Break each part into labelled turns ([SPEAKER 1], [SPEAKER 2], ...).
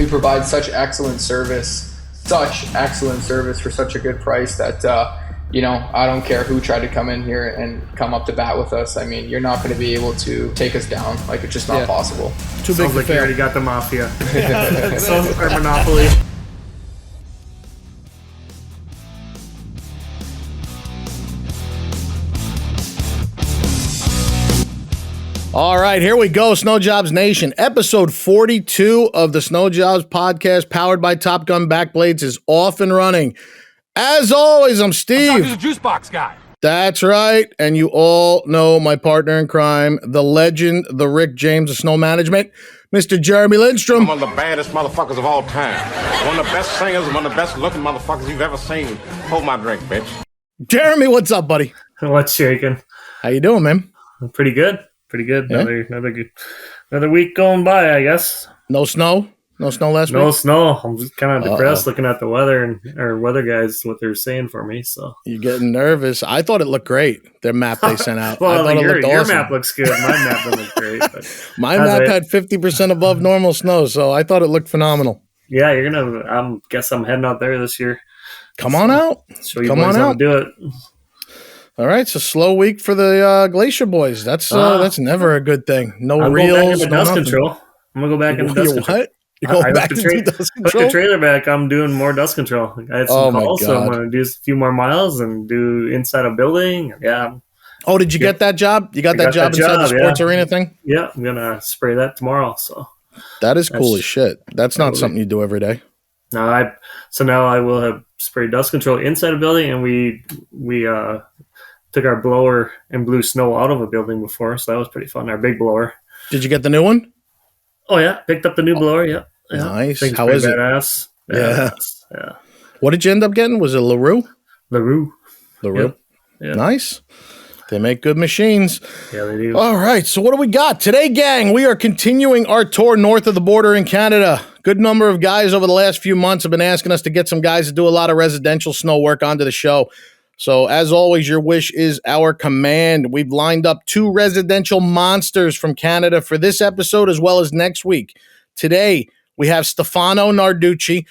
[SPEAKER 1] We provide such excellent service for such a good price that, I don't care who tried to come in here and come up to bat with us. I mean, you're not going to be able to take us down. Like, it's just not possible.
[SPEAKER 2] Too big
[SPEAKER 3] Sounds like you already got the mafia.
[SPEAKER 2] Sounds
[SPEAKER 3] like our monopoly.
[SPEAKER 2] All right, here we go. Snow Jobs Nation. Episode 42 of the Snow Jobs podcast, powered by Top Gun Backblades, is off and running. As always, I'm Steve.
[SPEAKER 4] I'm the juice box guy.
[SPEAKER 2] That's right. And you all know my partner in crime, the legend, the Rick James of snow management, Mr. Jeremy Lindstrom.
[SPEAKER 4] I'm one of the baddest motherfuckers of all time. One of the best singers, one of the best looking motherfuckers you've ever seen. Hold my drink, bitch.
[SPEAKER 2] Jeremy, what's up, buddy?
[SPEAKER 3] What's shaking?
[SPEAKER 2] How you doing, man?
[SPEAKER 3] Pretty good.
[SPEAKER 2] Yeah?
[SPEAKER 3] Another week going by, I guess.
[SPEAKER 2] No snow? No snow last week?
[SPEAKER 3] No snow. I'm just kind of depressed looking at the weather and our weather guys, what they're saying for me. So
[SPEAKER 2] you're getting nervous. I thought it looked great, their map they sent out.
[SPEAKER 3] Well,
[SPEAKER 2] I thought
[SPEAKER 3] your map looks good. My map doesn't look great. But
[SPEAKER 2] my map had 50% above normal snow, so I thought it looked phenomenal.
[SPEAKER 3] Yeah, you're going to, guess I'm heading out there this year.
[SPEAKER 2] Come on out.
[SPEAKER 3] Show you boys how to do it.
[SPEAKER 2] All right, so slow week for the Glacier Boys. That's never a good thing. No
[SPEAKER 3] I'm
[SPEAKER 2] reels,
[SPEAKER 3] going back into
[SPEAKER 2] no
[SPEAKER 3] dust
[SPEAKER 2] nothing.
[SPEAKER 3] control. I'm going to go back into dust control.
[SPEAKER 2] What? You go back to dust control?
[SPEAKER 3] Put the trailer back. I'm doing more dust control. I had some calls, so I'm going to do a few more miles and do inside a building. Yeah.
[SPEAKER 2] Oh, did you get that job? You got that job inside the sports arena thing?
[SPEAKER 3] Yeah, I'm going to spray that tomorrow. So
[SPEAKER 2] that is cool as shit. That's not something you do every day.
[SPEAKER 3] No, now I will have sprayed dust control inside a building, and we took our blower and blew snow out of a building before, so that was pretty fun. Our big blower.
[SPEAKER 2] Did you get the new one?
[SPEAKER 3] Oh yeah, picked up the new blower. Yeah,
[SPEAKER 2] nice.
[SPEAKER 3] How is it? Badass.
[SPEAKER 2] Yeah.
[SPEAKER 3] Yeah.
[SPEAKER 2] What did you end up getting? Was it LaRue?
[SPEAKER 3] LaRue.
[SPEAKER 2] Yep. Nice. They make good machines.
[SPEAKER 3] Yeah, they do.
[SPEAKER 2] All right, so what do we got today, gang? We are continuing our tour north of the border in Canada. Good number of guys over the last few months have been asking us to get some guys to do a lot of residential snow work onto the show. So, as always, your wish is our command. We've lined up 2 residential monsters from Canada for this episode as well as next week. Today, we have Stefano Narducci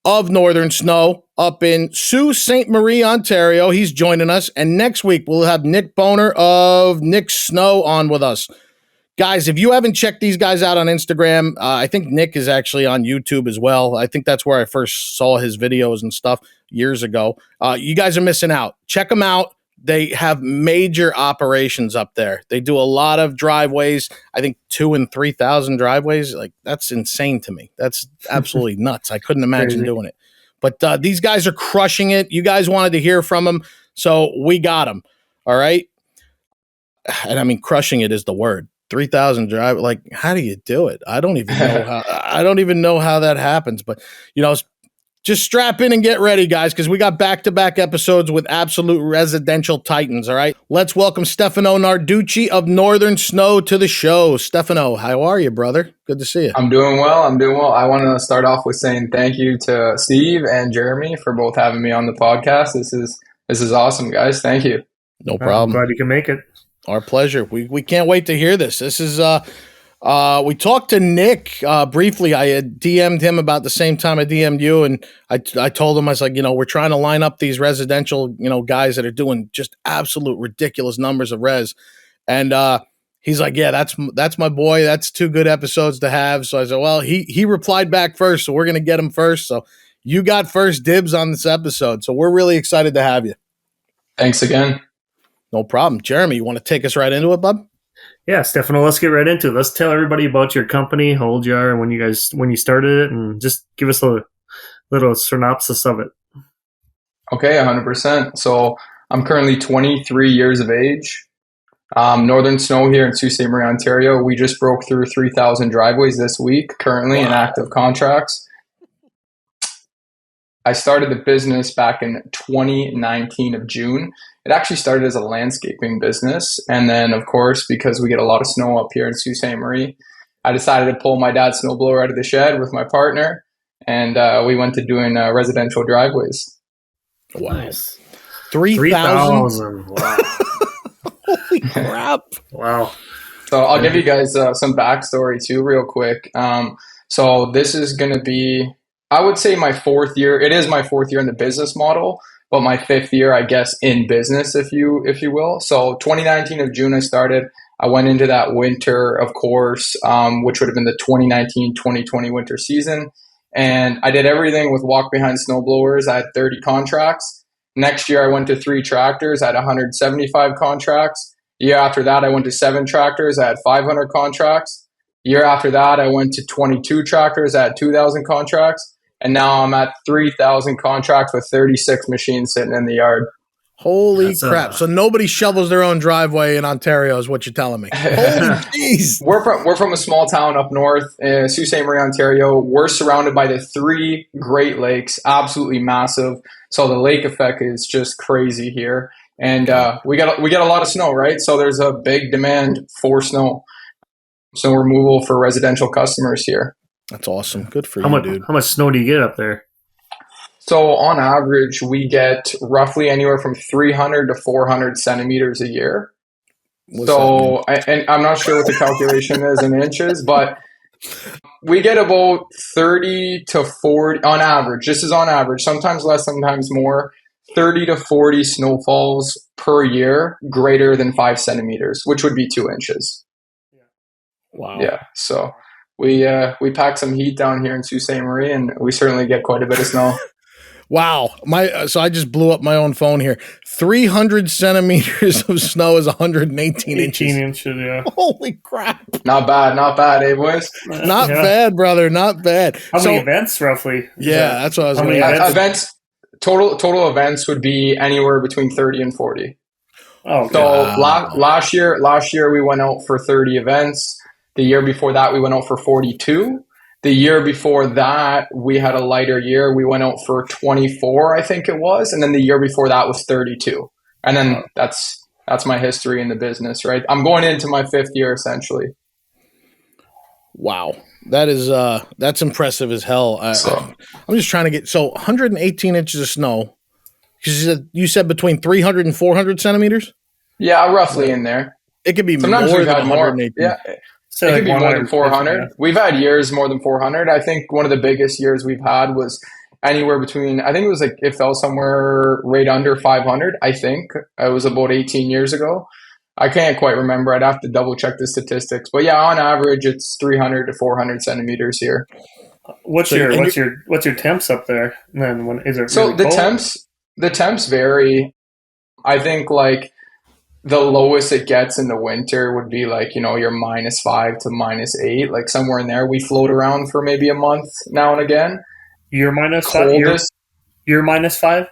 [SPEAKER 2] of Northern Snow up in Sault Ste. Marie, Ontario. He's joining us. And next week, we'll have Nick Boner of Nick Snow on with us. Guys, if you haven't checked these guys out on Instagram, I think Nick is actually on YouTube as well. I think that's where I first saw his videos and stuff years ago. You guys are missing out. Check them out. They have major operations up there. They do a lot of driveways. I think 2,000 and 3,000 driveways. Like, that's insane to me. That's absolutely nuts. I couldn't imagine doing it. But these guys are crushing it. You guys wanted to hear from them, so we got them. All right? And I mean, crushing it is the word. 3,000 drive, like, how do you do it? I don't even know how that happens. But just strap in and get ready, guys, because we got back-to-back episodes with absolute residential titans. All right, let's welcome Stefano Narducci of Northern Snow to the show. Stefano, how are you, brother? Good to see you.
[SPEAKER 1] I'm doing well. I want to start off with saying thank you to Steve and Jeremy for both having me on the podcast. This is awesome, guys. Thank you.
[SPEAKER 2] No problem.
[SPEAKER 3] I'm glad you can make it.
[SPEAKER 2] Our pleasure. We can't wait to hear this. This is we talked to Nick briefly. I had DM'd him about the same time I DM'd you, and I told him, I was like, we're trying to line up these residential, guys that are doing just absolute ridiculous numbers of res. And he's like, yeah, that's my boy. That's 2 good episodes to have. So I said, well, he replied back first, so we're gonna get him first. So you got first dibs on this episode. So we're really excited to have you.
[SPEAKER 1] Thanks again.
[SPEAKER 2] No problem. Jeremy, you want to take us right into it, bud?
[SPEAKER 3] Yeah, Stefano, let's get right into it. Let's tell everybody about your company, how old you are, and when you started it, and just give us a little synopsis of it.
[SPEAKER 1] Okay, 100%. So I'm currently 23 years of age. Northern Snow here in Sault Ste. Marie, Ontario. We just broke through 3,000 driveways this week, currently in active contracts. I started the business back in 2019 of June. It actually started as a landscaping business. And then, of course, because we get a lot of snow up here in Sault Ste. Marie, I decided to pull my dad's snowblower out of the shed with my partner. And we went to doing residential driveways.
[SPEAKER 2] Wow. Nice. 3,000?
[SPEAKER 3] Wow.
[SPEAKER 2] Holy crap.
[SPEAKER 3] Wow.
[SPEAKER 1] So I'll give you guys some backstory too real quick. So this is going to be, I would say, my fourth year. It is my fourth year in the business model, but my fifth year, I guess, in business, if you will. So 2019 of June, I started. I went into that winter, of course, which would have been the 2019-2020 winter season. And I did everything with walk behind snowblowers. I had 30 contracts. Next year, I went to 3 tractors. I had 175 contracts. The year after that, I went to 7 tractors. I had 500 contracts. The year after that, I went to 22 tractors. I had 2,000 contracts. And now I'm at 3,000 contracts with 36 machines sitting in the yard.
[SPEAKER 2] Holy crap. So nobody shovels their own driveway in Ontario is what you're telling me. Holy jeez.
[SPEAKER 1] We're from a small town up north, Sault Ste. Marie, Ontario. We're surrounded by the 3 Great Lakes, absolutely massive. So the lake effect is just crazy here. And we get a lot of snow, right? So there's a big demand for snow removal for residential customers here.
[SPEAKER 2] That's awesome. Good for you, dude.
[SPEAKER 3] How much snow do you get up there?
[SPEAKER 1] So on average, we get roughly anywhere from 300 to 400 centimeters a year. And I'm not sure what the calculation is in inches, but we get about 30 to 40 on average. This is on average, sometimes less, sometimes more. 30 to 40 snowfalls per year greater than 5 centimeters, which would be 2 inches.
[SPEAKER 2] Wow.
[SPEAKER 1] Yeah. So we pack some heat down here in Sault Ste. Marie, and we certainly get quite a bit of snow.
[SPEAKER 2] Wow. So I just blew up my own phone here. 300 centimeters of snow is 118 inches.
[SPEAKER 3] 18 inches, yeah.
[SPEAKER 2] Holy crap.
[SPEAKER 1] Not bad, eh, boys?
[SPEAKER 2] Not bad, brother. Not bad.
[SPEAKER 3] How many events, roughly?
[SPEAKER 2] Yeah, that's what I was going to
[SPEAKER 1] ask. Events, total events would be anywhere between 30 and 40.
[SPEAKER 3] Oh,
[SPEAKER 1] so last year we went out for 30 events. The year before that, we went out for 42. The year before that, we had a lighter year. We went out for 24, I think it was. And then the year before that was 32. And then that's my history in the business, right? I'm going into my 5th year, essentially.
[SPEAKER 2] Wow. That's impressive as hell. I'm just trying to get, 118 inches of snow. Because you said between 300 and 400 centimeters?
[SPEAKER 1] Yeah, roughly in there.
[SPEAKER 2] It could be
[SPEAKER 1] Sometimes
[SPEAKER 2] more than 118.
[SPEAKER 1] Yeah. So it could be more than 400. Yeah. We've had years more than 400. I think one of the biggest years we've had was anywhere between, I think it was it fell somewhere right under 500. I think it was about 18 years ago. I can't quite remember. I'd have to double check the statistics. But yeah, on average, it's 300 to 400 centimeters here.
[SPEAKER 3] What's your temps up there? And then when is it?
[SPEAKER 1] So
[SPEAKER 3] really
[SPEAKER 1] the temps vary. I think the lowest it gets in the winter would be your -5 to -8, like somewhere in there. We float around for maybe a month now and again.
[SPEAKER 3] You're -5? You're -5?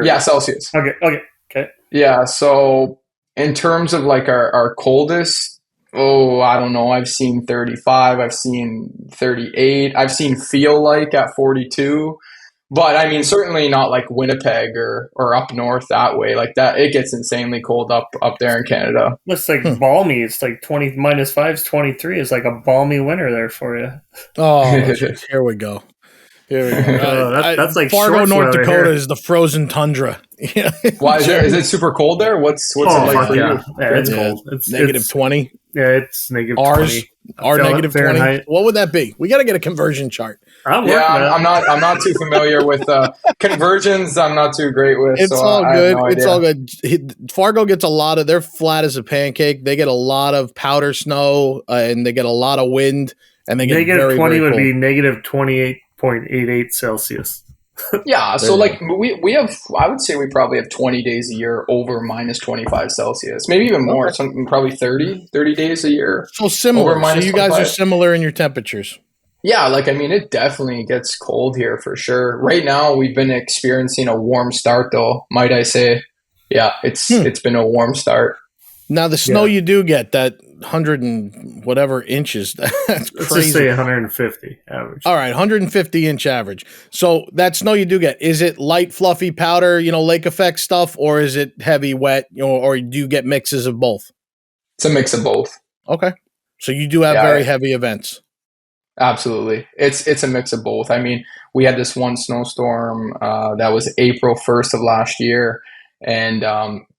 [SPEAKER 1] Yeah, Celsius.
[SPEAKER 3] Okay.
[SPEAKER 1] Yeah, so in terms of our coldest, I don't know. I've seen 35. I've seen 38. I've seen feel at 42. But I mean, certainly not like Winnipeg or up north that way. Like that, it gets insanely cold up there in Canada.
[SPEAKER 3] It's balmy. It's like -5 is 23. It's like a balmy winter there for you.
[SPEAKER 2] Oh, here we go.
[SPEAKER 3] That's like
[SPEAKER 2] Fargo, North Dakota
[SPEAKER 3] here.
[SPEAKER 2] Is the frozen tundra. Yeah.
[SPEAKER 1] Why is it super cold there? What's it like for you?
[SPEAKER 3] Yeah, it's cold. It's
[SPEAKER 2] -20.
[SPEAKER 3] Yeah, it's -20.
[SPEAKER 2] Our
[SPEAKER 3] Fahrenheit.
[SPEAKER 2] -20. What would that be? We got to get a conversion chart.
[SPEAKER 1] I'm not too familiar with conversions. I'm not too great with.
[SPEAKER 2] It's all good. It's all good. Fargo gets a lot of. They're flat as a pancake. They get a lot of powder snow, and they get a lot of wind. And they get very,
[SPEAKER 3] -20
[SPEAKER 2] very
[SPEAKER 3] would
[SPEAKER 2] cold.
[SPEAKER 3] be -28.88 Celsius.
[SPEAKER 1] Yeah, so we have, I would say we probably have 20 days a year over -25 Celsius, maybe even more.
[SPEAKER 2] Okay.
[SPEAKER 1] Something probably 30 days a year.
[SPEAKER 2] So similar. So you guys are
[SPEAKER 1] -25.
[SPEAKER 2] similar in your temperatures.
[SPEAKER 1] Yeah, it definitely gets cold here for sure. Right now, we've been experiencing a warm start, though. Might I say? Yeah, it's been a warm start.
[SPEAKER 2] Now the snow you do get, that 100 and whatever inches, that's crazy.
[SPEAKER 3] Let's just say 150 average.
[SPEAKER 2] All right, 150 inch average. So that snow you do get, is it light, fluffy powder, lake effect stuff, or is it heavy, wet, or do you get mixes of both?
[SPEAKER 1] It's a mix of both.
[SPEAKER 2] Okay, so you do have very heavy events.
[SPEAKER 1] Absolutely, it's a mix of both. I mean, we had this one snowstorm that was April 1st of last year, and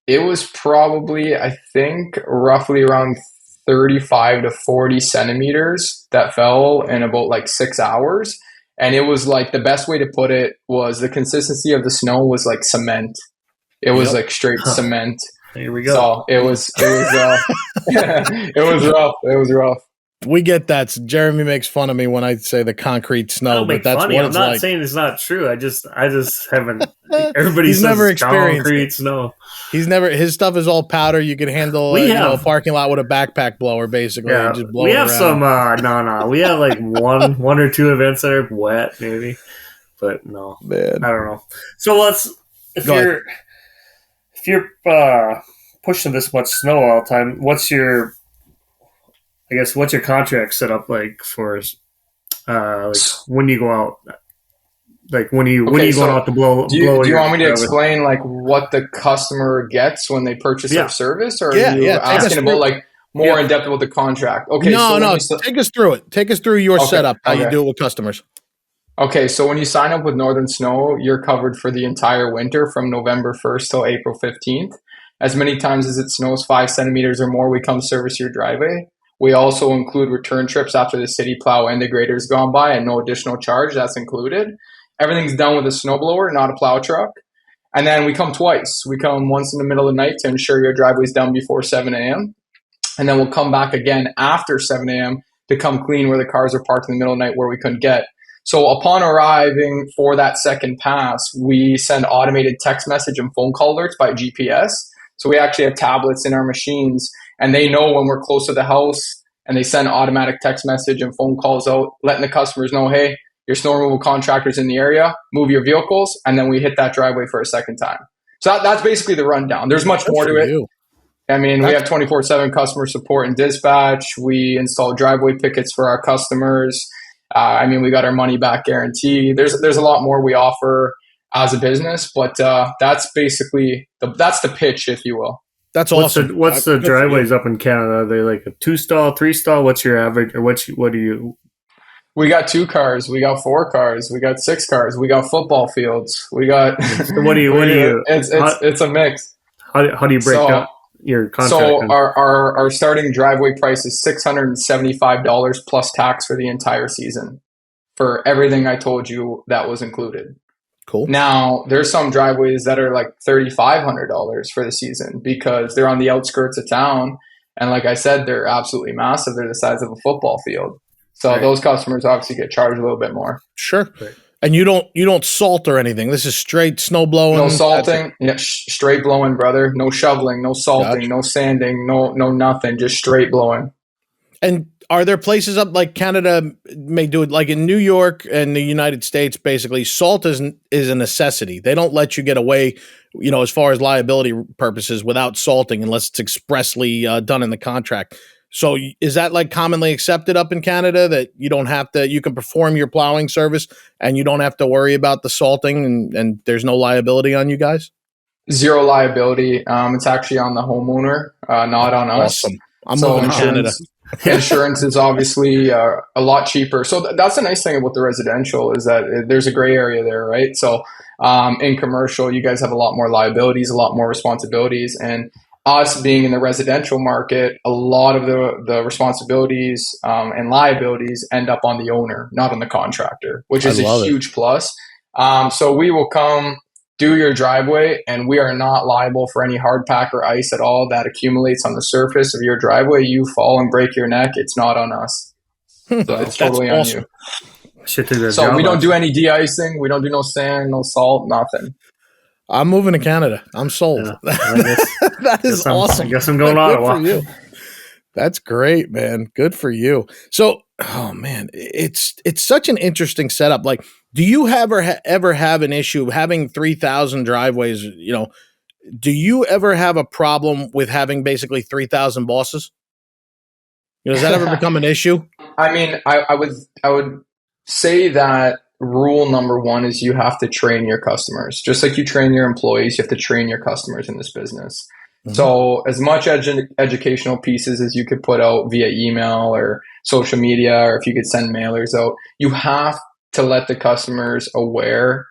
[SPEAKER 1] it was probably, I think, roughly around 35 to 40 centimeters that fell in about like 6 hours. And it was like, the best way to put it was the consistency of the snow was like cement. It was
[SPEAKER 2] Yep.
[SPEAKER 1] like straight cement.
[SPEAKER 3] There we go.
[SPEAKER 1] So it was it was rough. It was rough.
[SPEAKER 2] We get that. Jeremy makes fun of me when I say the concrete
[SPEAKER 3] I
[SPEAKER 2] snow,
[SPEAKER 3] don't
[SPEAKER 2] but
[SPEAKER 3] make
[SPEAKER 2] that's
[SPEAKER 3] funny.
[SPEAKER 2] what
[SPEAKER 3] I'm
[SPEAKER 2] it's
[SPEAKER 3] not
[SPEAKER 2] like.
[SPEAKER 3] saying it's not true. I just haven't. Everybody
[SPEAKER 2] He's
[SPEAKER 3] says
[SPEAKER 2] never
[SPEAKER 3] it's
[SPEAKER 2] experienced
[SPEAKER 3] concrete
[SPEAKER 2] it.
[SPEAKER 3] snow.
[SPEAKER 2] His stuff is all powder. You can handle a parking lot with a backpack blower, basically.
[SPEAKER 3] Yeah,
[SPEAKER 2] And just blow
[SPEAKER 3] we
[SPEAKER 2] it
[SPEAKER 3] have
[SPEAKER 2] around.
[SPEAKER 3] some. No. We have like one or two events that are wet, maybe, but no,
[SPEAKER 2] Man.
[SPEAKER 3] I don't know. So if
[SPEAKER 2] Go
[SPEAKER 3] you're pushing this much snow all the time, what's your contract set up like for like when you go out? Like when you going out to blow?
[SPEAKER 1] Do you want me to explain like what the customer gets when they purchase our service, or are you asking about like more in depth about the contract? Okay,
[SPEAKER 2] no. Take us through it. Take us through your setup. How you do it with customers.
[SPEAKER 1] Okay, so when you sign up with Northern Snow, you're covered for the entire winter from November 1st till April 15th. As many times as it snows 5 centimeters or more, we come service your driveway. We also include return trips after the city plow and the grader's gone by at no additional charge. That's included. Everything's done with a snowblower, not a plow truck. And then we come twice. We come once in the middle of the night to ensure your driveway's done before 7 a.m. And then we'll come back again after 7 a.m. to come clean where the cars are parked in the middle of the night where we couldn't get. So upon arriving for that second pass, we send automated text message and phone call alerts by GPS. So we actually have tablets in our machines, and they know when we're close to the house, and they send automatic text message and phone calls out, letting the customers know, hey, your snow removal contractor's in the area, move your vehicles, and then we hit that driveway for a second time. So that's basically the rundown. There's much more to it. I mean, we have 24/7 customer support and dispatch. We install driveway pickets for our customers. I mean, we got our money back guarantee. There's a lot more we offer as a business, but that's basically that's the pitch, if you will.
[SPEAKER 2] That's awesome.
[SPEAKER 3] What's the driveways up in Canada? Are they like a 2-stall, 3-stall? What's your average, or what do you?
[SPEAKER 1] We got 2 cars. We got 4 cars. We got 6 cars. We got football fields. We got.
[SPEAKER 3] So what do you?
[SPEAKER 1] It's a mix.
[SPEAKER 3] How do you break up your contract?
[SPEAKER 1] So our starting driveway price is $675 plus tax for the entire season. For everything I told you, that was included.
[SPEAKER 2] Cool.
[SPEAKER 1] Now, there's some driveways that are like $3,500 for the season because they're on the outskirts of town. And like I said, they're absolutely massive. They're the size of a football field. So those customers obviously get charged a little bit more.
[SPEAKER 2] Sure. Right. And you don't salt or anything. This is straight snow blowing.
[SPEAKER 1] No salting. Yeah, straight blowing, brother. No shoveling, no salting, no sanding, no nothing. Just straight blowing.
[SPEAKER 2] And are there places up like Canada may do it, like in New York and the United States? Basically, salt is a necessity. They don't let you get away, as far as liability purposes, without salting unless it's expressly done in the contract. So is that like commonly accepted up in Canada that you don't have to, you can perform your plowing service and you don't have to worry about the salting and there's no liability on you guys?
[SPEAKER 1] Zero liability. It's actually on the homeowner, not on us.
[SPEAKER 2] Awesome. I'm moving to Canada.
[SPEAKER 1] Insurance is obviously a lot cheaper. So that's the nice thing about the residential is that there's a gray area there, right? So in commercial, you guys have a lot more liabilities, a lot more responsibilities, and us being in the residential market, a lot of the responsibilities and liabilities end up on the owner, not on the contractor, which is a huge plus. So we will come do your driveway, and we are not liable for any hard pack or ice at all that accumulates on the surface of your driveway. You fall and break your neck, it's not on us. So it's totally on you. So we don't do any de-icing. We don't do no sand, no salt, nothing.
[SPEAKER 2] I'm moving to Canada. I'm sold. Yeah, that is awesome.
[SPEAKER 3] I guess I'm going Ottawa.
[SPEAKER 2] Good for you. That's great, man. Good for you. So, oh man, it's such an interesting setup. Like, do you ever have an issue having 3,000 driveways? Do you ever have a problem with having basically 3,000 bosses? Does that ever become an issue?
[SPEAKER 1] I mean, I would say that rule number one is you have to train your customers. Just like you train your employees, you have to train your customers in this business. Mm-hmm. So as much educational pieces as you could put out via email or social media, or if you could send mailers out, you have to let the customers aware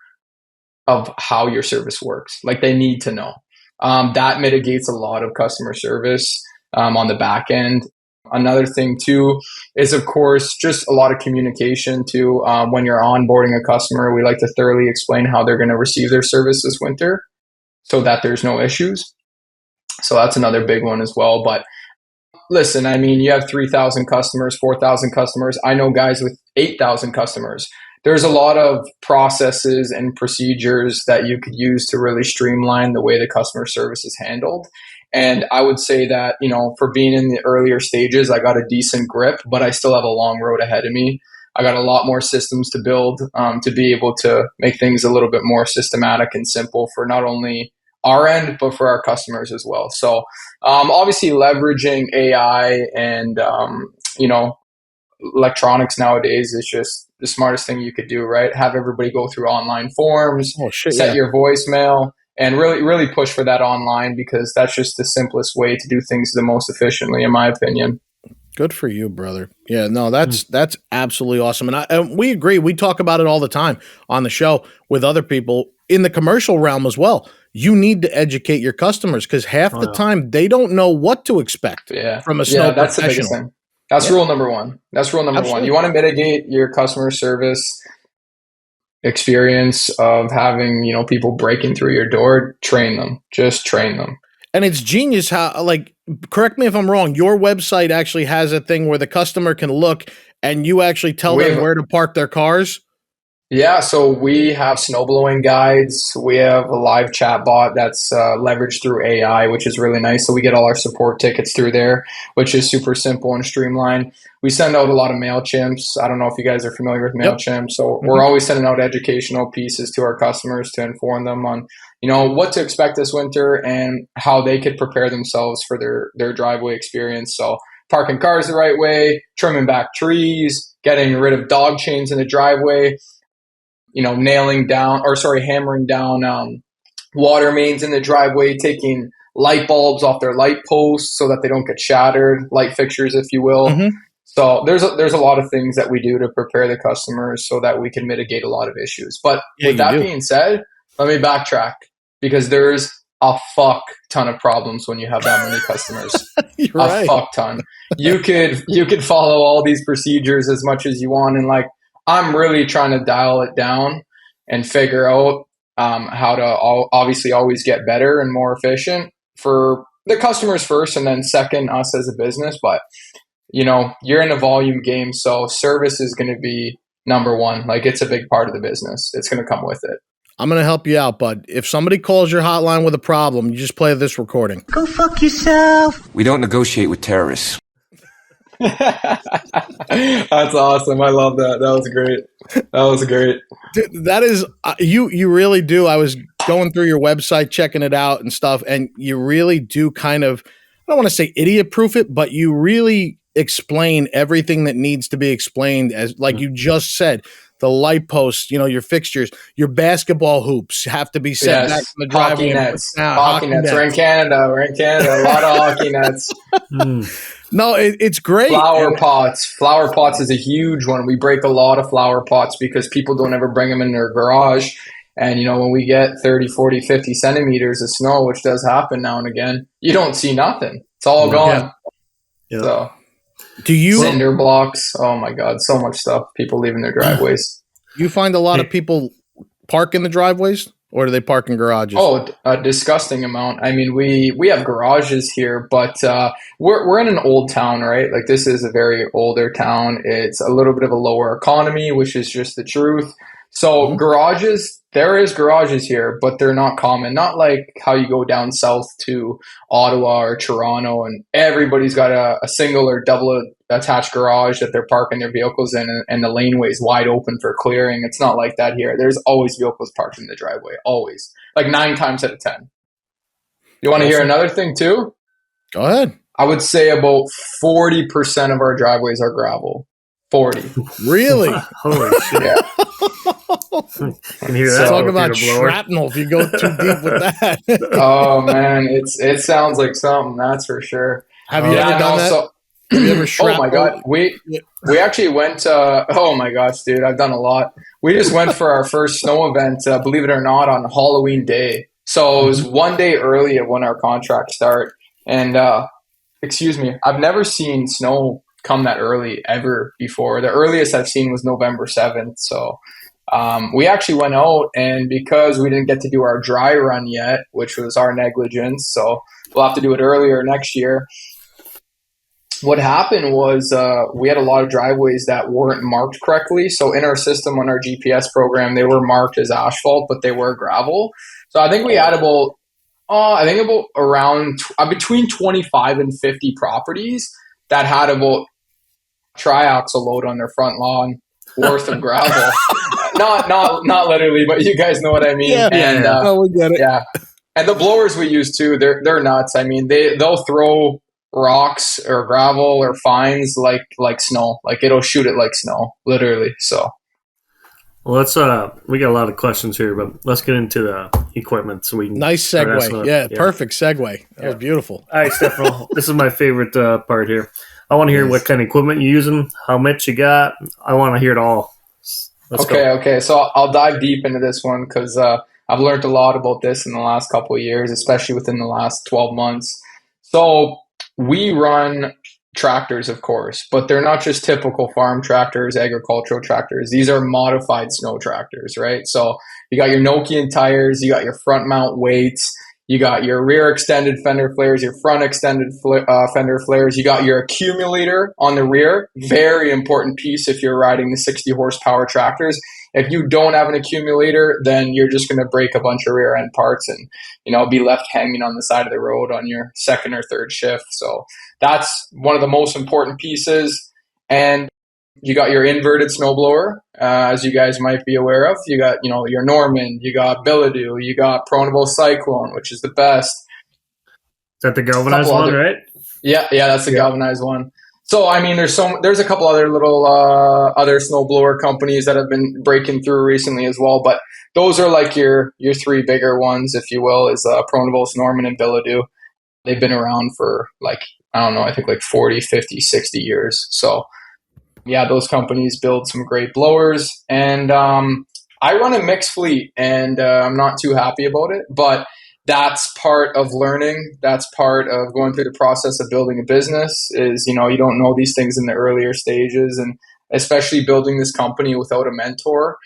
[SPEAKER 1] of how your service works. Like they need to know. That mitigates a lot of customer service on the back end. Another thing too is, of course, just a lot of communication too. When you're onboarding a customer, we like to thoroughly explain how they're going to receive their service this winter so that there's no issues. So that's another big one as well. But listen, I mean, you have 3,000 customers, 4,000 customers. I know guys with 8,000 customers. There's a lot of processes and procedures that you could use to really streamline the way the customer service is handled. And I would say that, for being in the earlier stages, I got a decent grip, but I still have a long road ahead of me. I got a lot more systems to build to be able to make things a little bit more systematic and simple for not only our end, but for our customers as well. So obviously leveraging AI and, electronics nowadays is just the smartest thing you could do, right? Have everybody go through online forms, set your voicemail, and really push for that online, because that's just the simplest way to do things the most efficiently, in my opinion.
[SPEAKER 2] Good for you, brother. Yeah, no, that's absolutely awesome. And we agree. We talk about it all the time on the show with other people in the commercial realm as well. You need to educate your customers, because half the time they don't know what to expect from a snow
[SPEAKER 1] that's
[SPEAKER 2] professional.
[SPEAKER 1] the biggest thing. That's rule number one. That's rule number one. You want to mitigate your customer service experience of having, people breaking through your door. Train them. Just train them.
[SPEAKER 2] And it's genius how, correct me if I'm wrong, your website actually has a thing where the customer can look and you actually tell them where to park their cars.
[SPEAKER 1] Yeah, so we have snowblowing guides. We have a live chat bot that's leveraged through AI, which is really nice. So we get all our support tickets through there, which is super simple and streamlined. We send out a lot of MailChimps. I don't know if you guys are familiar with MailChimp. So we're always sending out educational pieces to our customers to inform them on, what to expect this winter and how they could prepare themselves for their driveway experience. So parking cars the right way, trimming back trees, getting rid of dog chains in the driveway, hammering down water mains in the driveway, taking light bulbs off their light posts so that they don't get shattered, light fixtures, if you will. So there's a lot of things that we do to prepare the customers so that we can mitigate a lot of issues. But with that being said, let me backtrack, because there's a fuck ton of problems when you have that many customers. A fuck ton. You could follow all these procedures as much as you want, and I'm really trying to dial it down and figure out how to obviously always get better and more efficient for the customers first, and then second, us as a business. But, you're in a volume game, so service is going to be number one. It's a big part of the business. It's going to come with it.
[SPEAKER 2] I'm going to help you out, bud. If somebody calls your hotline with a problem, you just play this recording.
[SPEAKER 5] Go fuck yourself.
[SPEAKER 6] We don't negotiate with terrorists.
[SPEAKER 1] That's awesome. I love that. That was great.
[SPEAKER 2] Dude, that is you really do. I was going through your website, checking it out and stuff, and you really do kind of, I don't want to say idiot proof it, but you really explain everything that needs to be explained, as like you just said. The light posts, your fixtures, your basketball hoops have to be set back from the driveway.
[SPEAKER 1] Hockey nets. We're in Canada. A lot of hockey nets.
[SPEAKER 2] No, it's great.
[SPEAKER 1] Flower pots. Flower pots is a huge one. We break a lot of flower pots because people don't ever bring them in their garage. And, when we get 30, 40, 50 centimeters of snow, which does happen now and again, you don't see nothing. It's all gone.
[SPEAKER 3] Yeah.
[SPEAKER 1] So.
[SPEAKER 2] Do you
[SPEAKER 1] cinder blocks? Oh my God, so much stuff. People leaving their driveways.
[SPEAKER 2] You find a lot of people park in the driveways, or do they park in garages?
[SPEAKER 1] Oh, a disgusting amount. I mean, we have garages here, but we're in an old town, right? This is a very older town. It's a little bit of a lower economy, which is just the truth. So garages, there is garages here, but they're not common. Not like how you go down south to Ottawa or Toronto and everybody's got a single or double attached garage that they're parking their vehicles in, and the laneway is wide open for clearing. It's not like that here. There's always vehicles parked in the driveway, always. 9 times out of 10. You want to hear another thing too?
[SPEAKER 2] Go ahead.
[SPEAKER 1] I would say about 40% of our driveways are gravel. 40.
[SPEAKER 2] Really?
[SPEAKER 3] Holy shit.
[SPEAKER 1] Yeah.
[SPEAKER 3] Can hear that?
[SPEAKER 2] Talk about shrapnel if you go too deep with that.
[SPEAKER 1] Oh man, it sounds like something, that's for sure.
[SPEAKER 2] Have you ever done that? Have you ever
[SPEAKER 1] oh my God, we actually went. Oh my gosh, dude, I've done a lot. We just went for our first snow event, believe it or not, on Halloween Day. So it was one day early of when our contracts start, and excuse me, I've never seen snow come that early ever before. The earliest I've seen was November 7th. So we actually went out, and because we didn't get to do our dry run yet, which was our negligence, so we'll have to do it earlier next year. What happened was we had a lot of driveways that weren't marked correctly. So in our system on our GPS program, they were marked as asphalt, but they were gravel. So I think we had about around between 25 and 50 properties that had about triaxle load on their front lawn worth of gravel. not literally, but you guys know what I mean.
[SPEAKER 2] Yeah,
[SPEAKER 1] and
[SPEAKER 2] we get it.
[SPEAKER 1] yeah, and the blowers we use too, they're nuts. I mean, they'll throw rocks or gravel or fines like snow. Like it'll shoot it like snow, literally. So.
[SPEAKER 3] Well, let's we got a lot of questions here, but let's get into the equipment so we can
[SPEAKER 2] Nice segue. Yeah, perfect segue. That was beautiful.
[SPEAKER 3] All right, Stefano, this is my favorite part here. I want to hear what kind of equipment you're using, how much you got. I want to hear it all. Let's go.
[SPEAKER 1] Okay. So I'll dive deep into this one because I've learned a lot about this in the last couple of years, especially within the last 12 months. So we run tractors, of course, but they're not just typical farm tractors, agricultural tractors. These are modified snow tractors, right? So you got your Nokian tires, you got your front mount weights, you got your rear extended fender flares, your front extended fender flares, you got your accumulator on the rear. Very important piece if you're riding the 60 horsepower tractors. If you don't have an accumulator, then you're just going to break a bunch of rear end parts and, be left hanging on the side of the road on your second or third shift. So that's one of the most important pieces. And you got your inverted snowblower, as you guys might be aware of. You got, your Norman, you got Billadu, you got Pronable Cyclone, which is the best.
[SPEAKER 3] Is that the galvanized one, right?
[SPEAKER 1] Yeah, that's the galvanized one. So, I mean, there's a couple other little other snowblower companies that have been breaking through recently as well, but those are like your three bigger ones, if you will, is Pronable, Norman, and Billadu. They've been around for I think like 40, 50, 60 years. So, yeah, those companies build some great blowers. And I run a mixed fleet, and I'm not too happy about it, but that's part of learning. That's part of going through the process of building a business is, you don't know these things in the earlier stages, and especially building this company without a mentor.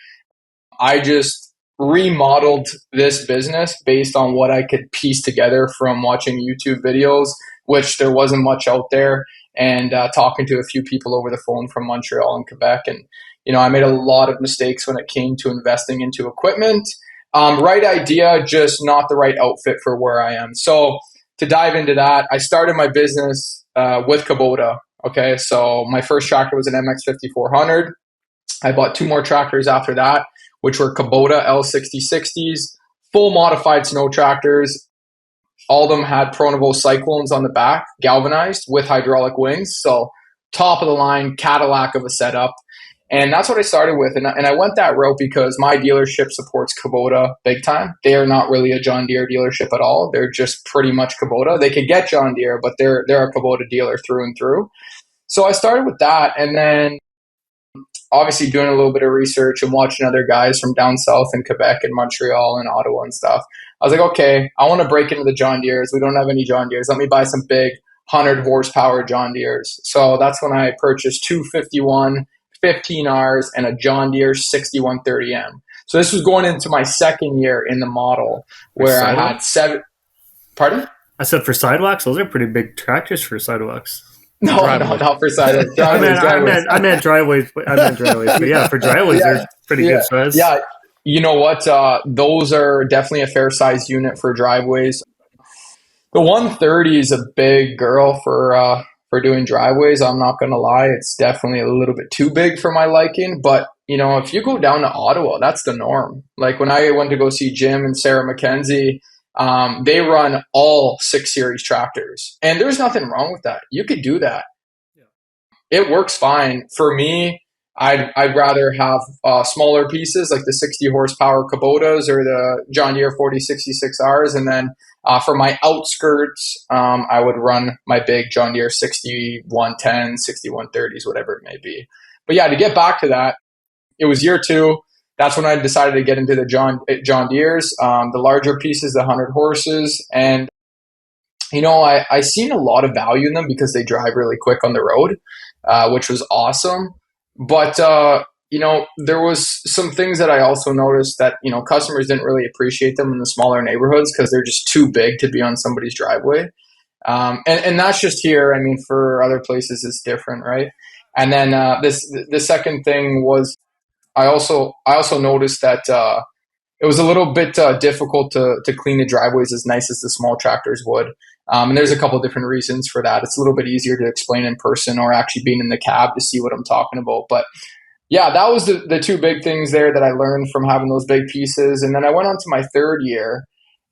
[SPEAKER 1] I just remodeled this business based on what I could piece together from watching YouTube videos, which there wasn't much out there, and talking to a few people over the phone from Montreal and Quebec. And, I made a lot of mistakes when it came to investing into equipment. Right idea, just not the right outfit for where I am. So to dive into that, I started my business with Kubota. Okay, so my first tractor was an MX-5400. I bought two more tractors after that, which were Kubota L6060s, full modified snow tractors. All of them had Pronable Cyclones on the back, galvanized with hydraulic wings. So top of the line Cadillac of a setup. And that's what I started with. And I went that route because my dealership supports Kubota big time. They are not really a John Deere dealership at all. They're just pretty much Kubota. They could get John Deere, but they're a Kubota dealer through and through. So I started with that. And then obviously doing a little bit of research and watching other guys from down south in Quebec and Montreal and Ottawa and stuff. I was like, okay, I want to break into the John Deeres. We don't have any John Deeres. Let me buy some big 100 horsepower John Deeres. So that's when I purchased two 51 15Rs and a John Deere 6130M. So this was going into my second year in the model where I had seven. Pardon?
[SPEAKER 3] I said for sidewalks. Those are pretty big tractors for sidewalks.
[SPEAKER 1] No, not for sidewalks.
[SPEAKER 3] I meant driveways. But yeah, for driveways, they're pretty good size.
[SPEAKER 1] Yeah, you know what? Those are definitely a fair size unit for driveways. The 130 is a big girl for doing driveways. I'm not going to lie. It's definitely a little bit too big for my liking. But, if you go down to Ottawa, that's the norm. Like when I went to go see Jim and Sarah McKenzie, they run all 6 Series tractors. And there's nothing wrong with that. You could do that. Yeah. It works fine. For me, I'd rather have smaller pieces like the 60 horsepower Kubotas or the John Deere 4066Rs. And then for my outskirts, I would run my big John Deere 6110, 6130s, whatever it may be. But yeah, to get back to that, it was year 2. That's when I decided to get into the John Deeres, the larger pieces, the 100 horses. And I seen a lot of value in them because they drive really quick on the road, which was awesome. But there was some things that I also noticed that customers didn't really appreciate them in the smaller neighborhoods because they're just too big to be on somebody's driveway. And that's just here. I mean, for other places, it's different, right? And then the second thing was I also noticed that it was a little bit difficult to clean the driveways as nice as the small tractors would. And there's a couple of different reasons for that. It's a little bit easier to explain in person or actually being in the cab to see what I'm talking about. But yeah, that was the two big things there that I learned from having those big pieces. And then I went on to my third year,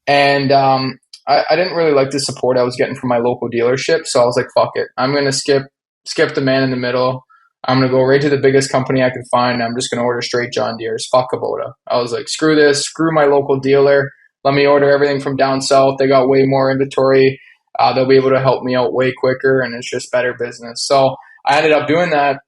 [SPEAKER 1] and I didn't really like the support I was getting from my local dealership. So I was like, fuck it. I'm going to skip the man in the middle. I'm going to go right to the biggest company I could find. I'm just going to order straight John Deere's. Fuck Kubota. I was like, screw this. Screw my local dealer. Let me order everything from down south. They got way more inventory. They'll be able to help me out way quicker, and it's just better business. So I ended up doing that,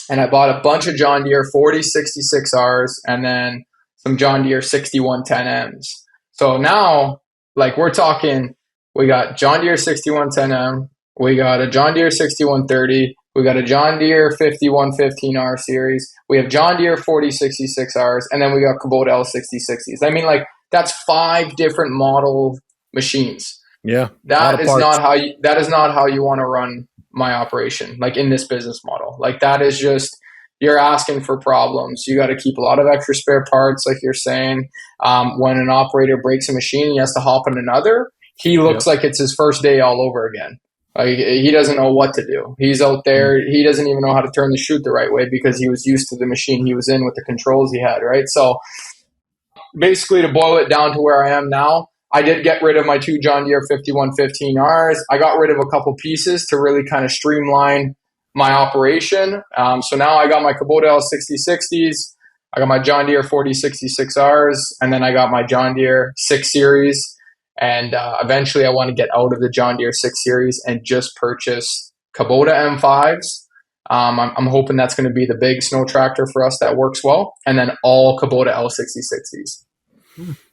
[SPEAKER 1] and I bought a bunch of John Deere 4066Rs and then some John Deere 6110Ms. So now, like, we're talking, we got John Deere 6110M, we got a John Deere 6130, we got a John Deere 5115R series, we have John Deere 4066Rs, and then we got Kubota L6060s. I mean, like, that's 5 different model machines.
[SPEAKER 2] Yeah.
[SPEAKER 1] That is not how you want to run my operation, like in this business model. Like, that is just, you're asking for problems. You got to keep a lot of extra spare parts, like you're saying. When an operator breaks a machine, he has to hop on another. He looks like it's his first day all over again. Like, he doesn't know what to do. He's out there. He doesn't even know how to turn the chute the right way because he was used to the machine he was in with the controls he had, right? So basically, to boil it down to where I am now, I did get rid of my 2 John Deere 5115Rs. I got rid of a couple pieces to really kind of streamline my operation. So now I got my Kubota L6060s, I got my John Deere 4066Rs, and then I got my John Deere 6 Series. And eventually I want to get out of the John Deere 6 Series and just purchase Kubota M5s. I'm hoping that's going to be the big snow tractor for us that works well. And then all Kubota L6060s.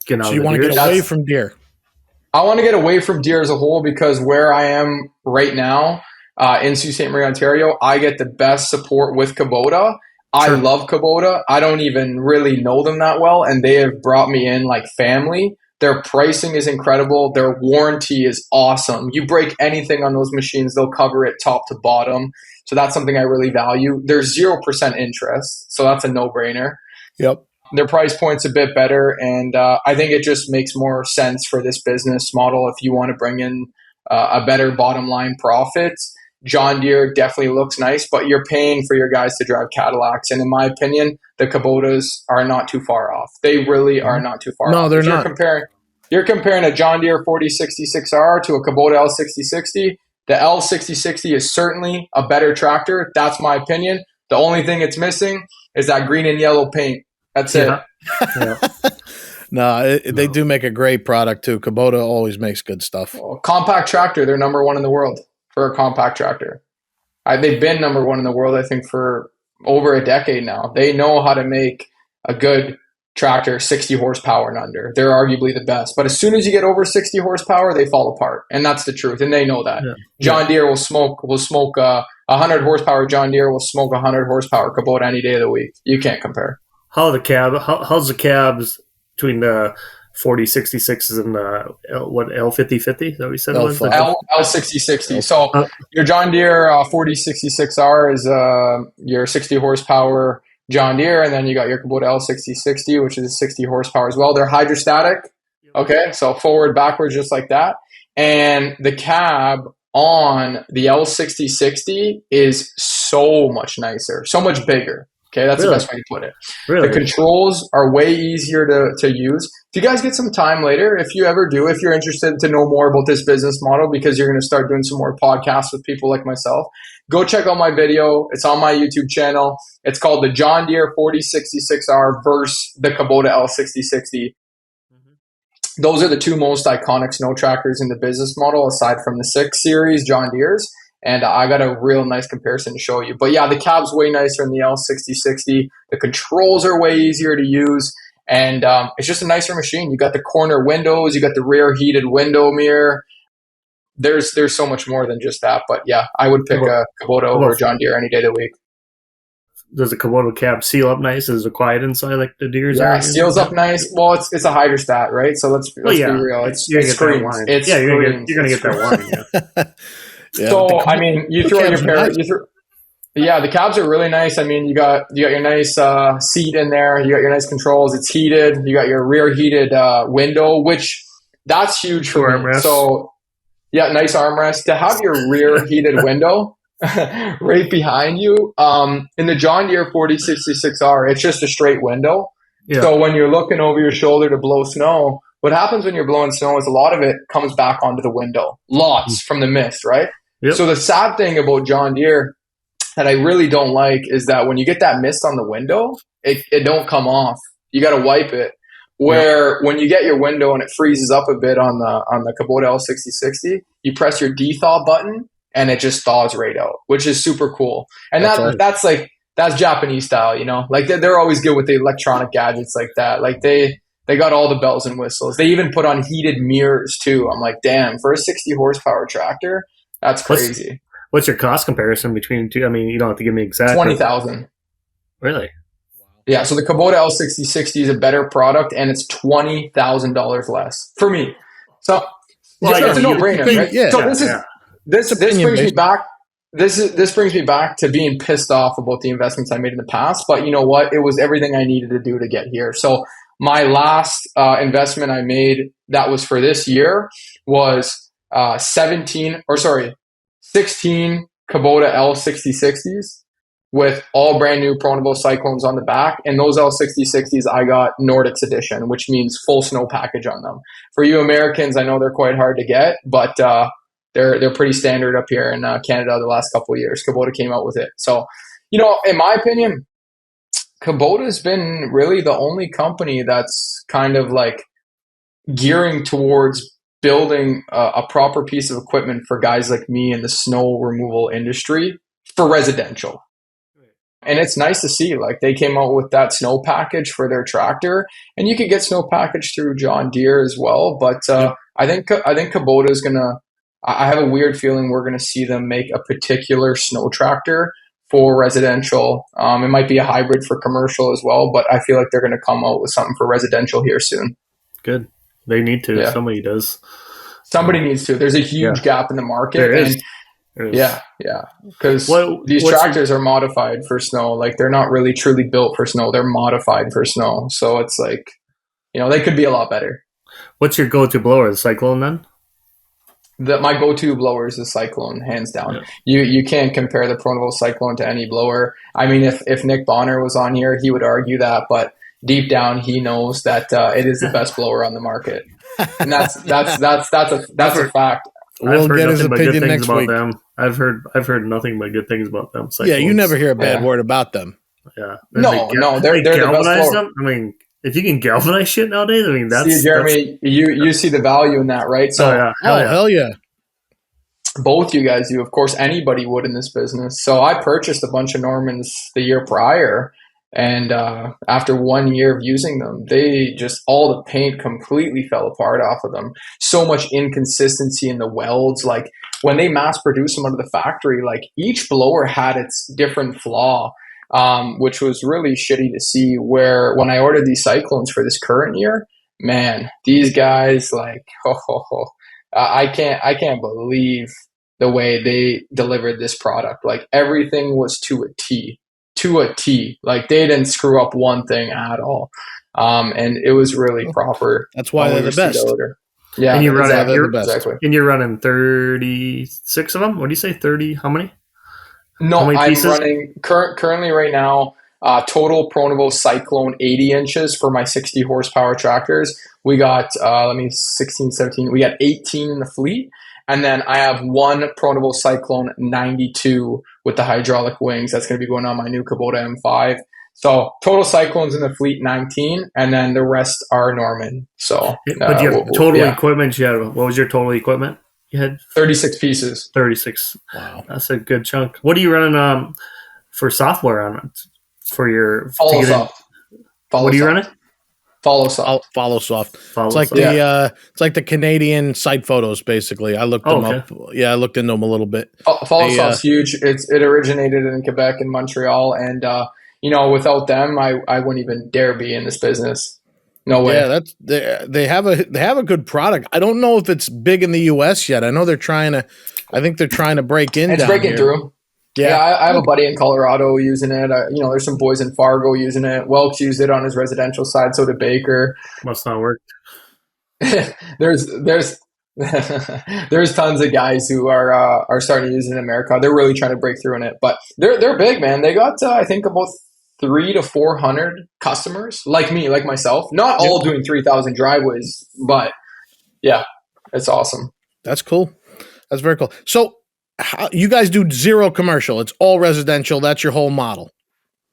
[SPEAKER 2] So you want to get away from Deere?
[SPEAKER 1] I want to get away from Deere as a whole because where I am right now in Sault Ste. Marie, Ontario, I get the best support with Kubota. I love Kubota. I don't even really know them that well, and they have brought me in like family. Their pricing is incredible. Their warranty is awesome. You break anything on those machines, they'll cover it top to bottom. So that's something I really value. There's 0% interest, so that's a no-brainer.
[SPEAKER 2] Yep.
[SPEAKER 1] Their price point's a bit better, and I think it just makes more sense for this business model if you want to bring in a better bottom line profit. John Deere definitely looks nice, but you're paying for your guys to drive Cadillacs, and in my opinion, the Kubotas are not too far off. They really are not too far off.
[SPEAKER 2] No, they're not.
[SPEAKER 1] You're comparing a John Deere 4066R to a Kubota L6060. The L6060 is certainly a better tractor. That's my opinion. The only thing it's missing is that green and yellow paint. That's it.
[SPEAKER 2] No, they do make a great product too. Kubota always makes good stuff.
[SPEAKER 1] Compact tractor, they're number 1 in the world for a compact tractor. They've been number 1 in the world, I think, for over a decade now. They know how to make a good tractor 60 horsepower and under. They're arguably the best. But as soon as you get over 60 horsepower, they fall apart. And that's the truth. And they know that. Yeah. John Deere will smoke 100 horsepower. John Deere will smoke 100 horsepower Kubota any day of the week. You can't compare.
[SPEAKER 3] How's the cabs between the 4066s and the L5050? Is that what you said?
[SPEAKER 1] L6060. So your John Deere 4066R is your 60 horsepower John Deere, and then you got your Kubota L6060, which is 60 horsepower as well. They're hydrostatic. Okay, so forward, backwards, just like that. And the cab on the L6060 is so much nicer, so much bigger. Okay, that's the best way to put it.
[SPEAKER 3] Really?
[SPEAKER 1] The controls are way easier to use. If you guys get some time later, if you're interested to know more about this business model because you're going to start doing some more podcasts with people like myself, go check out my video. It's on my YouTube channel. It's called the John Deere 4066R versus the Kubota L6060. Those are the 2 most iconic snow tractors in the business model aside from the 6 Series John Deeres. And I got a real nice comparison to show you. But yeah, the cab's way nicer than the L6060. The controls are way easier to use. And it's just a nicer machine. You got the corner windows. You got the rear heated window mirror. there's so much more than just that. But yeah, I would pick a Kubota over a John Deere any day of the week.
[SPEAKER 3] Does the Kubota cab seal up nice? Is it quiet inside like the Deere's?
[SPEAKER 1] Yeah, it seals up nice. Well, it's a hydrostat, right? So let's be real. It screams.
[SPEAKER 3] You're gonna get that warning.
[SPEAKER 2] Yeah,
[SPEAKER 1] so I mean, you throw your pair. Yeah, the cabs are really nice. I mean, you got your nice seat in there. You got your nice controls. It's heated. You got your rear heated window, which that's huge for me. So yeah, nice armrest to have your rear heated window right behind you. In the John Deere 4066R, it's just a straight window. Yeah. So when you're looking over your shoulder to blow snow, what happens when you're blowing snow is a lot of it comes back onto the window. Lots from the mist, right? Yep. So the sad thing about John Deere that I really don't like is that when you get that mist on the window, it don't come off. You got to wipe it. Where when you get your window and it freezes up a bit on the Kubota L6060, you press your dethaw button and it just thaws right out, which is super cool. And that's Japanese style, you know. Like they're always good with the electronic gadgets like that. Like they got all the bells and whistles. They even put on heated mirrors too. I'm like, damn, for a 60 horsepower tractor, that's crazy.
[SPEAKER 3] What's your cost comparison between the two? I mean, you don't have to give me exact.
[SPEAKER 1] $20,000.
[SPEAKER 3] Really?
[SPEAKER 1] Yeah. So the Kubota L6060 is a better product, and it's $20,000 less for me. So it's a no-brainer, right?
[SPEAKER 2] Yeah,
[SPEAKER 1] so this brings me back. This brings me back to being pissed off about the investments I made in the past. But you know what? It was everything I needed to do to get here. So my last investment I made that was for this year was 16 Kubota L6060s with all brand new Pronable Cyclones on the back. And those L6060s, I got Nordics edition, which means full snow package on them. For you Americans, I know they're quite hard to get, but they're pretty standard up here in Canada the last couple of years. Kubota came out with it. So, you know, in my opinion, Kubota's been really the only company that's kind of like gearing towards building a proper piece of equipment for guys like me in the snow removal industry for residential. And it's nice to see, like, they came out with that snow package for their tractor, and you could get snow package through John Deere as well. But I think Kubota is gonna. I have a weird feeling we're gonna see them make a particular snow tractor for residential. It might be a hybrid for commercial as well, but I feel like they're gonna come out with something for residential here soon.
[SPEAKER 3] Good. They need to. Yeah. Somebody does.
[SPEAKER 1] Somebody needs to. There's a huge gap in the market.
[SPEAKER 3] There is.
[SPEAKER 1] Yeah. Because these tractors are modified for snow. Like, they're not really truly built for snow. They're modified for snow. So it's like, you know, they could be a lot better.
[SPEAKER 3] What's your go-to blower? The Cyclone then?
[SPEAKER 1] My go-to blower is the Cyclone, hands down. Yeah. You can't compare the Pronable Cyclone to any blower. I mean, if Nick Bonner was on here, he would argue that, but deep down he knows that it is the best blower on the market. And that's a fact.
[SPEAKER 2] We'll get his opinion next week.
[SPEAKER 3] Them. I've heard nothing but good things about them.
[SPEAKER 2] Cyclones. Yeah, you never hear a bad word about them.
[SPEAKER 3] Yeah.
[SPEAKER 1] No, they're the best blower.
[SPEAKER 3] I mean, if you can galvanize shit nowadays, I mean, that's...
[SPEAKER 1] Jeremy, you see the value in that, right? So,
[SPEAKER 2] hell yeah.
[SPEAKER 1] Both you guys do. Of course, anybody would in this business. So I purchased a bunch of Normans the year prior, and after 1 year of using them, all the paint completely fell apart off of them. So much inconsistency in the welds. Like, when they mass produce them out of the factory, like, each blower had its different flaw, which was really shitty to see. Where when I ordered these Cyclones for this current year, man, these guys, like, I can't believe the way they delivered this product. Like, everything was to a T. Like, they didn't screw up one thing at all. And it was really proper.
[SPEAKER 2] That's why they're the best.
[SPEAKER 1] Yeah,
[SPEAKER 3] and you're running 36 of them? What do you say, 30? How many?
[SPEAKER 1] No, I'm running currently right now, total Pronable Cyclone 80 inches for my 60 horsepower tractors. We got 16, 17. We got 18 in the fleet. And then I have one Pronable Cyclone 92 with the hydraulic wings. That's going to be going on my new Kubota M5. So total Cyclones in the fleet 19, and then the rest are Norman. So,
[SPEAKER 3] but you have total equipment. What was your total equipment? You had
[SPEAKER 1] 36 pieces.
[SPEAKER 3] 36. Wow, that's a good chunk. What are you running for software on it for your?
[SPEAKER 1] Follow soft.
[SPEAKER 3] What are you running?
[SPEAKER 1] Follow soft.
[SPEAKER 2] Follow soft.
[SPEAKER 3] Follow
[SPEAKER 2] It's like
[SPEAKER 3] soft.
[SPEAKER 2] it's like the Canadian site photos, basically. I looked them up. Yeah, I looked into them a little bit.
[SPEAKER 1] Follow soft's huge. It originated in Quebec and Montreal, and without them, I wouldn't even dare be in this business. No way.
[SPEAKER 2] Yeah, they have a good product. I don't know if it's big in the US yet. I know I think they're trying to break in.
[SPEAKER 1] It's breaking
[SPEAKER 2] here.
[SPEAKER 1] through. Yeah, I have a buddy in Colorado using it. There's some boys in Fargo using it. Welks used it on his residential side, so did Baker.
[SPEAKER 3] Must not work.
[SPEAKER 1] there's there's tons of guys who are starting to use it in America. They're really trying to break through in it, but they're big, man. They got I think about 300 to 400 customers like me, like myself. Not all doing 3,000 driveways, but yeah, it's awesome.
[SPEAKER 2] That's cool. That's very cool. So you guys do zero commercial. It's all residential. That's your whole model.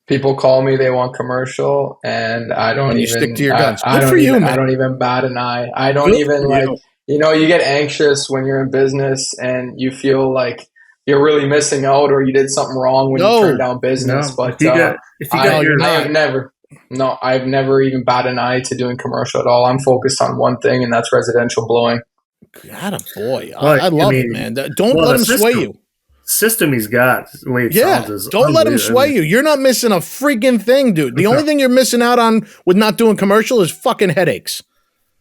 [SPEAKER 1] People call me, they want commercial, and I don't even
[SPEAKER 2] stick to your guns.
[SPEAKER 1] I
[SPEAKER 2] Good for you, man.
[SPEAKER 1] I don't even bat an eye. I don't even you get anxious when you're in business and you feel like you're really missing out or you did something wrong when you turned down business.
[SPEAKER 3] No.
[SPEAKER 1] But I've never even batted an eye to doing commercial at all. I'm focused on one thing, and that's residential blowing.
[SPEAKER 2] God, boy. I love it, man. Don't let him sway you.
[SPEAKER 3] System he's got, the way it sounds is
[SPEAKER 2] don't let him sway you. You're not missing a freaking thing, dude. The only thing you're missing out on with not doing commercial is fucking headaches.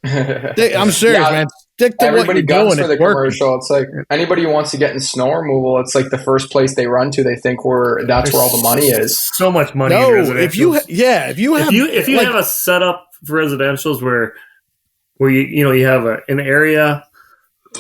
[SPEAKER 2] I'm serious, man. Stick to what you're doing.
[SPEAKER 1] For the commercial. It's like anybody who wants to get in snow removal, it's like the first place they run to. They think that's where all the money is.
[SPEAKER 3] So much money in residential.
[SPEAKER 2] If you
[SPEAKER 3] have a setup for residentials where you have an area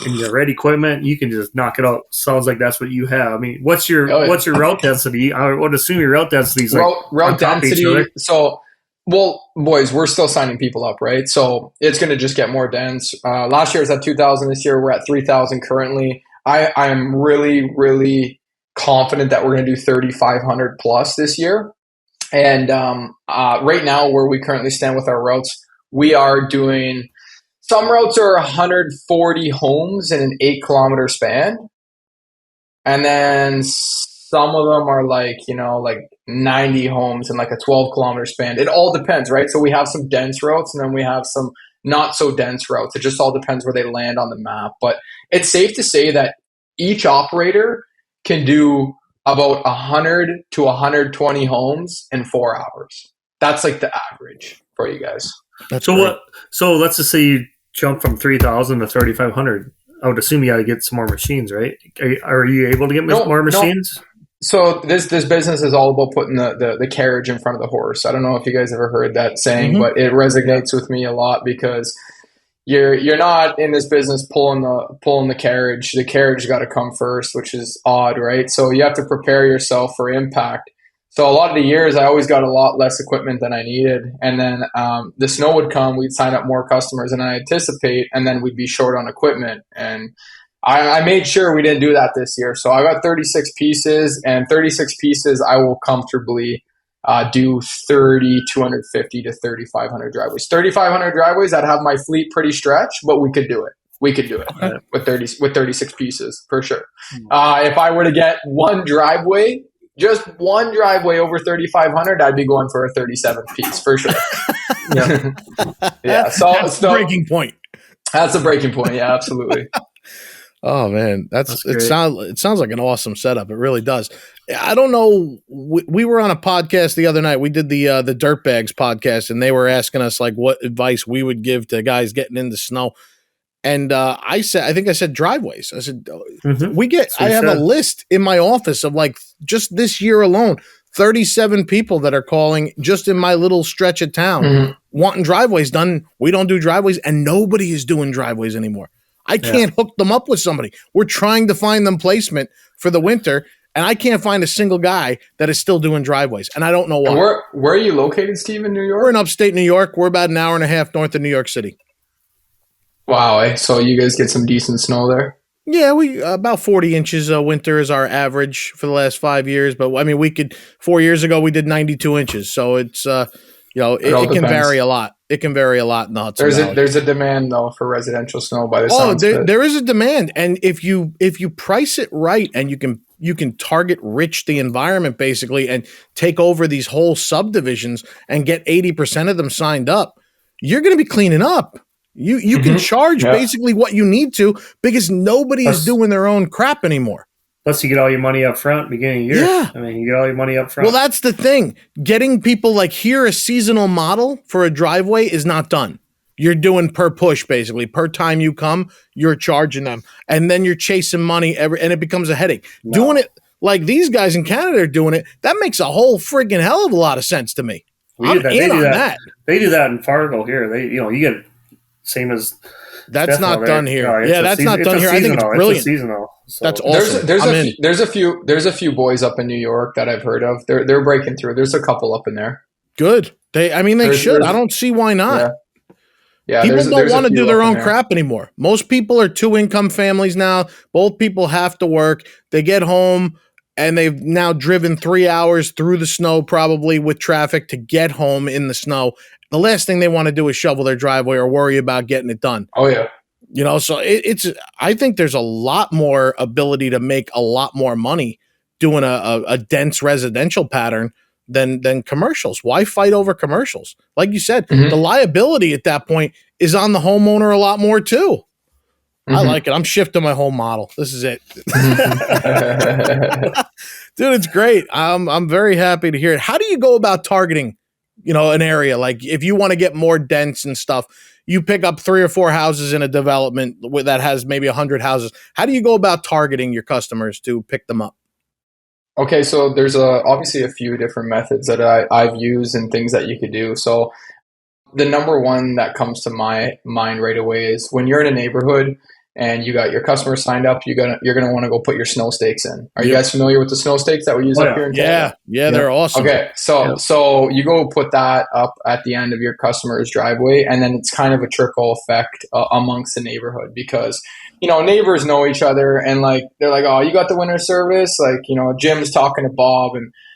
[SPEAKER 3] and you have red equipment, you can just knock it out. Sounds like that's what you have. I mean, what's your route density? I would assume your route density is
[SPEAKER 1] route density. So, well, boys, we're still signing people up, right? So it's going to just get more dense. Last year was at 2,000. This year we're at 3,000 currently. I am really, really confident that we're going to do 3,500 plus this year. And right now, where we currently stand with our routes, we are doing. Some routes are 140 homes in an 8-kilometer span. And then some of them are like 90 homes in like a 12-kilometer span. It all depends, right? So we have some dense routes and then we have some not so dense routes. It just all depends where they land on the map. But it's safe to say that each operator can do about 100 to 120 homes in 4 hours. That's like the average for you guys.
[SPEAKER 3] So let's just say you jump from 3,000 to 3,500. I would assume you got to get some more machines, right? Are you able to get more machines?
[SPEAKER 1] No. So this business is all about putting the carriage in front of the horse. I don't know if you guys ever heard that saying, but it resonates with me a lot because you're not in this business pulling the carriage. The carriage got to come first, which is odd, right? So you have to prepare yourself for impact. So a lot of the years, I always got a lot less equipment than I needed. And then the snow would come, we'd sign up more customers than I anticipate, and then we'd be short on equipment. And I made sure we didn't do that this year. So I got 36 pieces, and 36 pieces I will comfortably do 3,250 to 3,500 driveways. 3,500 driveways, I'd have my fleet pretty stretched, but we could do it. We could do it with 36 pieces for sure. If I were to get just one driveway over 3,500, I'd be going for a 37 piece for sure. Yeah. So
[SPEAKER 2] that's the breaking point.
[SPEAKER 1] That's a breaking point. Yeah, absolutely.
[SPEAKER 2] Oh man, it sounds like an awesome setup. It really does. I don't know. We were on a podcast the other night. We did the Dirtbags podcast, and they were asking us like what advice we would give to guys getting into snow. And I think I said driveways. I said, I have a list in my office of like just this year alone, 37 people that are calling just in my little stretch of town wanting driveways done. We don't do driveways and nobody is doing driveways anymore. I can't hook them up with somebody. We're trying to find them placement for the winter and I can't find a single guy that is still doing driveways. And I don't know why.
[SPEAKER 1] Where are you located, Steve, in New York?
[SPEAKER 2] We're in upstate New York. We're about an hour and a half north of New York City.
[SPEAKER 1] Wow. So you guys get some decent snow there?
[SPEAKER 2] Yeah, we about 40 inches winter is our average for the last 5 years. But I mean, 4 years ago, we did 92 inches. So it's, it can vary a lot. It can vary a lot in the Hudson Valley.
[SPEAKER 1] There's a demand though for residential snow by the sounds of it.
[SPEAKER 2] There is a demand. And if you price it right and you can target rich the environment basically and take over these whole subdivisions and get 80% of them signed up, you're going to be cleaning up. You can charge basically what you need to because nobody is doing their own crap anymore.
[SPEAKER 3] Plus, you get all your money up front beginning of year.
[SPEAKER 2] Yeah.
[SPEAKER 3] I mean, you get all your money up front.
[SPEAKER 2] Well, that's the thing. Getting people like here a seasonal model for a driveway is not done. You're doing per push, basically. Per time you come, you're charging them. And then you're chasing money and it becomes a headache. No. Doing it like these guys in Canada are doing it, that makes a whole friggin' hell of a lot of sense to me. I'm in on that.
[SPEAKER 3] They do that in Fargo here. You get same as
[SPEAKER 2] that's not done here. No, that's not done here. I think it's brilliant.
[SPEAKER 3] It's seasonal. So.
[SPEAKER 2] That's awesome.
[SPEAKER 1] There's a few boys up in New York that I've heard of. They're breaking through. There's a couple up in there.
[SPEAKER 2] Good. They should. I don't see why not.
[SPEAKER 1] Yeah,
[SPEAKER 2] people don't want to do their own crap anymore. Most people are 2-income families now. Both people have to work. They get home and they've now driven 3 hours through the snow, probably with traffic, to get home in the snow. The last thing they want to do is shovel their driveway or worry about getting it done.
[SPEAKER 1] Oh yeah.
[SPEAKER 2] So I think there's a lot more ability to make a lot more money doing a dense residential pattern than commercials. Why fight over commercials? Like you said, the liability at that point is on the homeowner a lot more too. I like it. I'm shifting my whole model. This is it. Dude, it's great. I'm very happy to hear it. How do you go about targeting, an area? Like if you want to get more dense and stuff, you pick up 3 or 4 houses in a development that has maybe 100 houses. How do you go about targeting your customers to pick them up?
[SPEAKER 1] Okay, so there's obviously a few different methods that I've used and things that you could do. So the number one that comes to my mind right away is when you're in a neighborhood and you got your customers signed up, you're gonna want to go put your snow stakes in. Are you guys familiar with the snow stakes that we use up here in Canada?
[SPEAKER 2] Yeah, they're awesome.
[SPEAKER 1] Okay, so you go put that up at the end of your customer's driveway, and then it's kind of a trickle effect amongst the neighborhood because neighbors know each other, and like they're like, oh, you got the winter service? Like Jim's talking to Bob,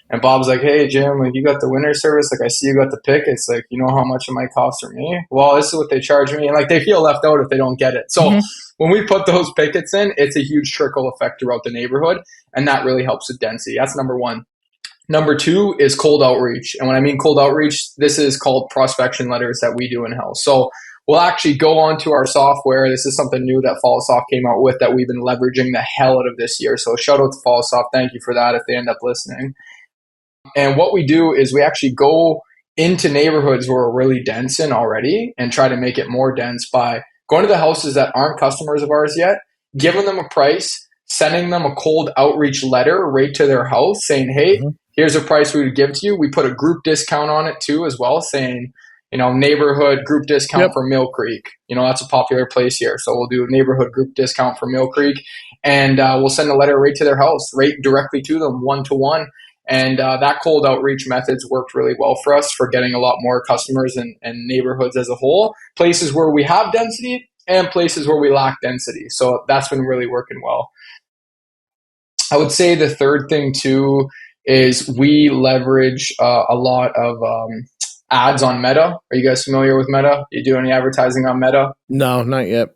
[SPEAKER 1] and Bob's like, hey, Jim, like, you got the winter service? Like, I see you got the pick. It's like, you know how much it might cost for me? Well, this is what they charge me. And like, they feel left out if they don't get it. So when we put those pickets in, it's a huge trickle effect throughout the neighborhood. And that really helps with density. That's number one. Number two is cold outreach. And when I mean cold outreach, this is called prospection letters that we do in-house. So we'll actually go onto our software. This is something new that Follosoft came out with that we've been leveraging the hell out of this year. So shout out to Follosoft. Thank you for that if they end up listening. And what we do is we actually go into neighborhoods where we're really dense in already and try to make it more dense by going to the houses that aren't customers of ours yet, giving them a price, sending them a cold outreach letter right to their house saying, hey, here's a price we would give to you. We put a group discount on it too as well, saying, neighborhood group discount for Mill Creek. That's a popular place here. So we'll do a neighborhood group discount for Mill Creek, and we'll send a letter right to their house, right directly to them, one-to-one. And that cold outreach method's worked really well for us for getting a lot more customers and neighborhoods as a whole, places where we have density and places where we lack density. So that's been really working well. I would say the third thing too is we leverage a lot of ads on Meta. Are you guys familiar with Meta? You do any advertising on Meta?
[SPEAKER 2] No, not yet.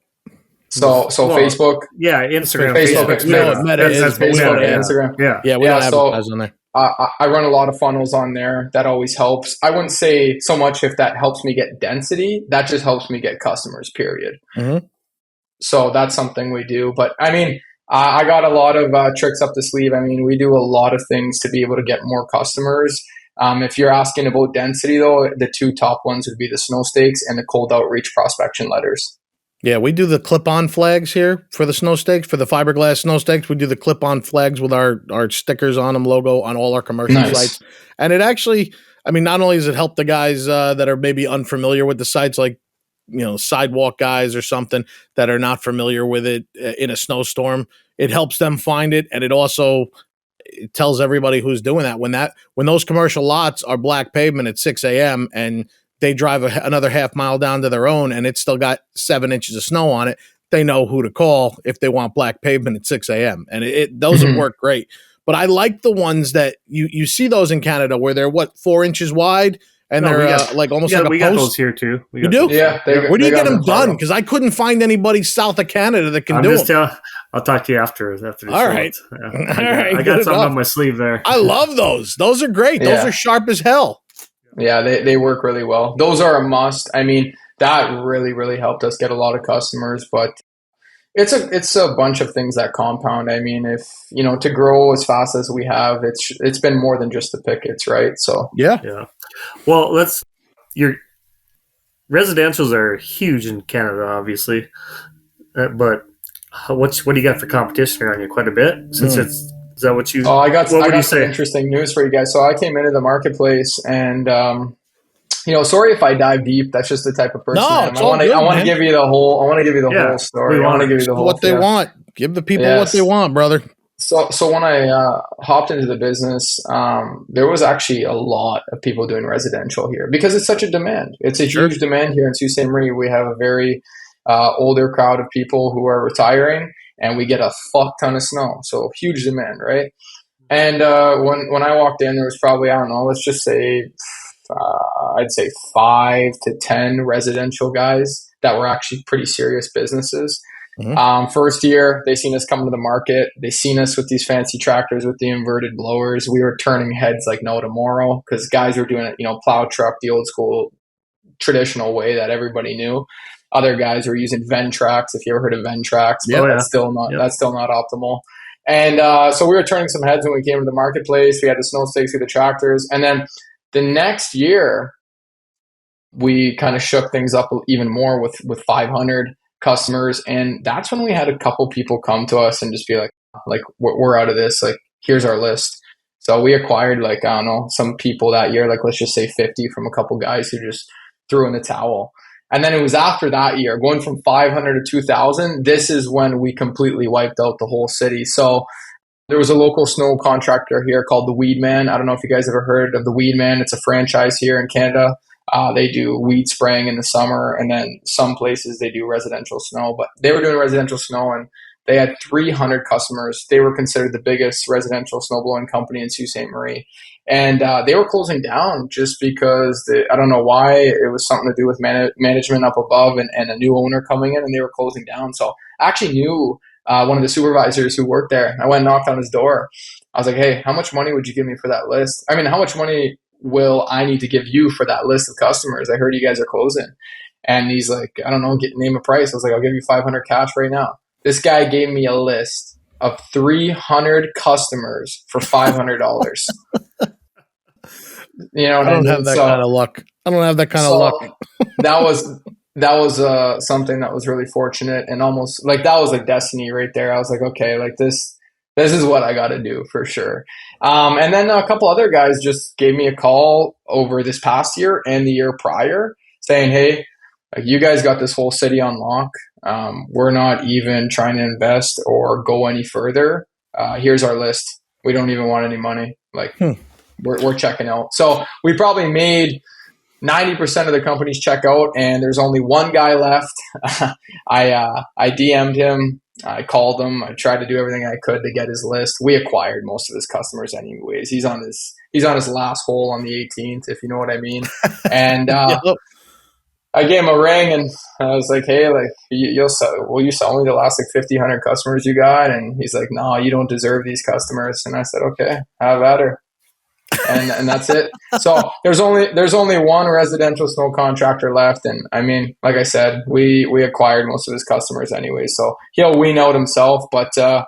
[SPEAKER 1] So Facebook?
[SPEAKER 3] Yeah, Instagram.
[SPEAKER 1] Facebook.
[SPEAKER 2] Meta is
[SPEAKER 1] Facebook and Instagram.
[SPEAKER 2] Yeah, we don't advertise on there.
[SPEAKER 1] I run a lot of funnels on there. That always helps. I wouldn't say so much if that helps me get density. That just helps me get customers, period. So that's something we do. But I mean, I got a lot of tricks up the sleeve. I mean, we do a lot of things to be able to get more customers. If you're asking about density, though, the two top ones would be the snow stakes and the cold outreach prospection letters.
[SPEAKER 2] Yeah, we do the clip-on flags here for the snow stakes, for the fiberglass snow stakes. We do the clip-on flags with our stickers on them, logo on all our commercial sites. And it actually, I mean, not only does it help the guys that are maybe unfamiliar with the sites, like, sidewalk guys or something that are not familiar with it in a snowstorm, it helps them find it. And it tells everybody who's doing that when those commercial lots are black pavement at 6 a.m. and they drive another half mile down to their own and it's still got 7 inches of snow on it, they know who to call if they want black pavement at 6 a.m. And those have worked great. But I like the ones that you see those in Canada where they're 4 inches wide and they're like almost like a post.
[SPEAKER 3] We got those here too.
[SPEAKER 2] You do?
[SPEAKER 1] Yeah.
[SPEAKER 2] Where do you get them done? Because I couldn't find anybody south of Canada that can do them.
[SPEAKER 3] I'll talk to you after.
[SPEAKER 2] All right.
[SPEAKER 3] I got something on my sleeve there.
[SPEAKER 2] I love those. Those are great. Those are sharp as hell.
[SPEAKER 1] Yeah, they work really well. Those are a must. I mean, that really, really helped us get a lot of customers, but it's a bunch of things that compound. I mean, if to grow as fast as we have, it's been more than just the pickets, right? So
[SPEAKER 3] yeah. Well, your residentials are huge in Canada, obviously, but what do you got for competition around you? Quite a bit, since is that what you?
[SPEAKER 1] Oh, I got some
[SPEAKER 3] say?
[SPEAKER 1] interesting news for you guys. So I came into the marketplace, and sorry if I dive deep. That's just the type of person I am. I want to give you the whole. I want to give you the whole story. I want to give you the whole.
[SPEAKER 2] What they want. Give the people what they want, brother.
[SPEAKER 1] So when I hopped into the business, there was actually a lot of people doing residential here because it's such a demand. It's a huge demand here in Sault Ste. Marie. We have a very older crowd of people who are retiring, and we get a fuck ton of snow. So huge demand, right? And when I walked in, there was probably, I don't know, let's just say, I'd say 5 to 10 residential guys that were actually pretty serious businesses. First year, they seen us come to the market. They seen us with these fancy tractors with the inverted blowers. We were turning heads like no tomorrow because guys were doing it, plow truck, the old school traditional way that everybody knew. Other guys were using Ventrax, if you ever heard of Ventrax, but that's still not optimal. And so we were turning some heads when we came to the marketplace. We had the snow stakes through the tractors. And then the next year, we kind of shook things up even more with 500 customers. And that's when we had a couple people come to us and just be like, we're out of this. Like, here's our list. So we acquired some people that year, like let's just say 50 from a couple guys who just threw in the towel. And then it was after that year, going from 500 to 2,000, this is when we completely wiped out the whole city. So there was a local snow contractor here called the Weed Man. I don't know if you guys ever heard of the Weed Man. It's a franchise here in Canada. They do weed spraying in the summer, and then some places they do residential snow. But they were doing residential snow, and they had 300 customers. They were considered the biggest residential snowblowing company in Sault Ste. Marie. And they were closing down just because, I don't know why, it was something to do with management up above and a new owner coming in, and they were closing down. So I actually knew one of the supervisors who worked there. I went and knocked on his door. I was like, hey, how much money would you give me for that list? I mean, how much money will I need to give you for that list of customers? I heard you guys are closing. And he's like, I don't know, name a price. I was like, I'll give you 500 cash right now. This guy gave me a list of 300 customers for $500. You know what I mean?
[SPEAKER 2] Have that kind of luck. I don't have that kind of luck.
[SPEAKER 1] that was something that was really fortunate, and almost like that was like destiny right there. I was like, okay, like this is what I got to do for sure. And then a couple other guys just gave me a call over this past year and the year prior saying, hey, like, you guys got this whole city on lock. We're not even trying to invest or go any further. Here's our list. We don't even want any money. Like, we're checking out. So we probably made 90% of the companies check out, and there's only one guy left. I DM'd him. I called him. I tried to do everything I could to get his list. We acquired most of his customers anyways. He's on his last hole on the 18th, if you know what I mean. And I gave him a ring, and I was like, hey, like, will you sell me the last like 50, 100 customers you got? And he's like, no, you don't deserve these customers. And I said, okay, have at her. And that's it. So there's only one residential snow contractor left, and I mean, like I said, we acquired most of his customers anyway, so he'll wean out himself. But to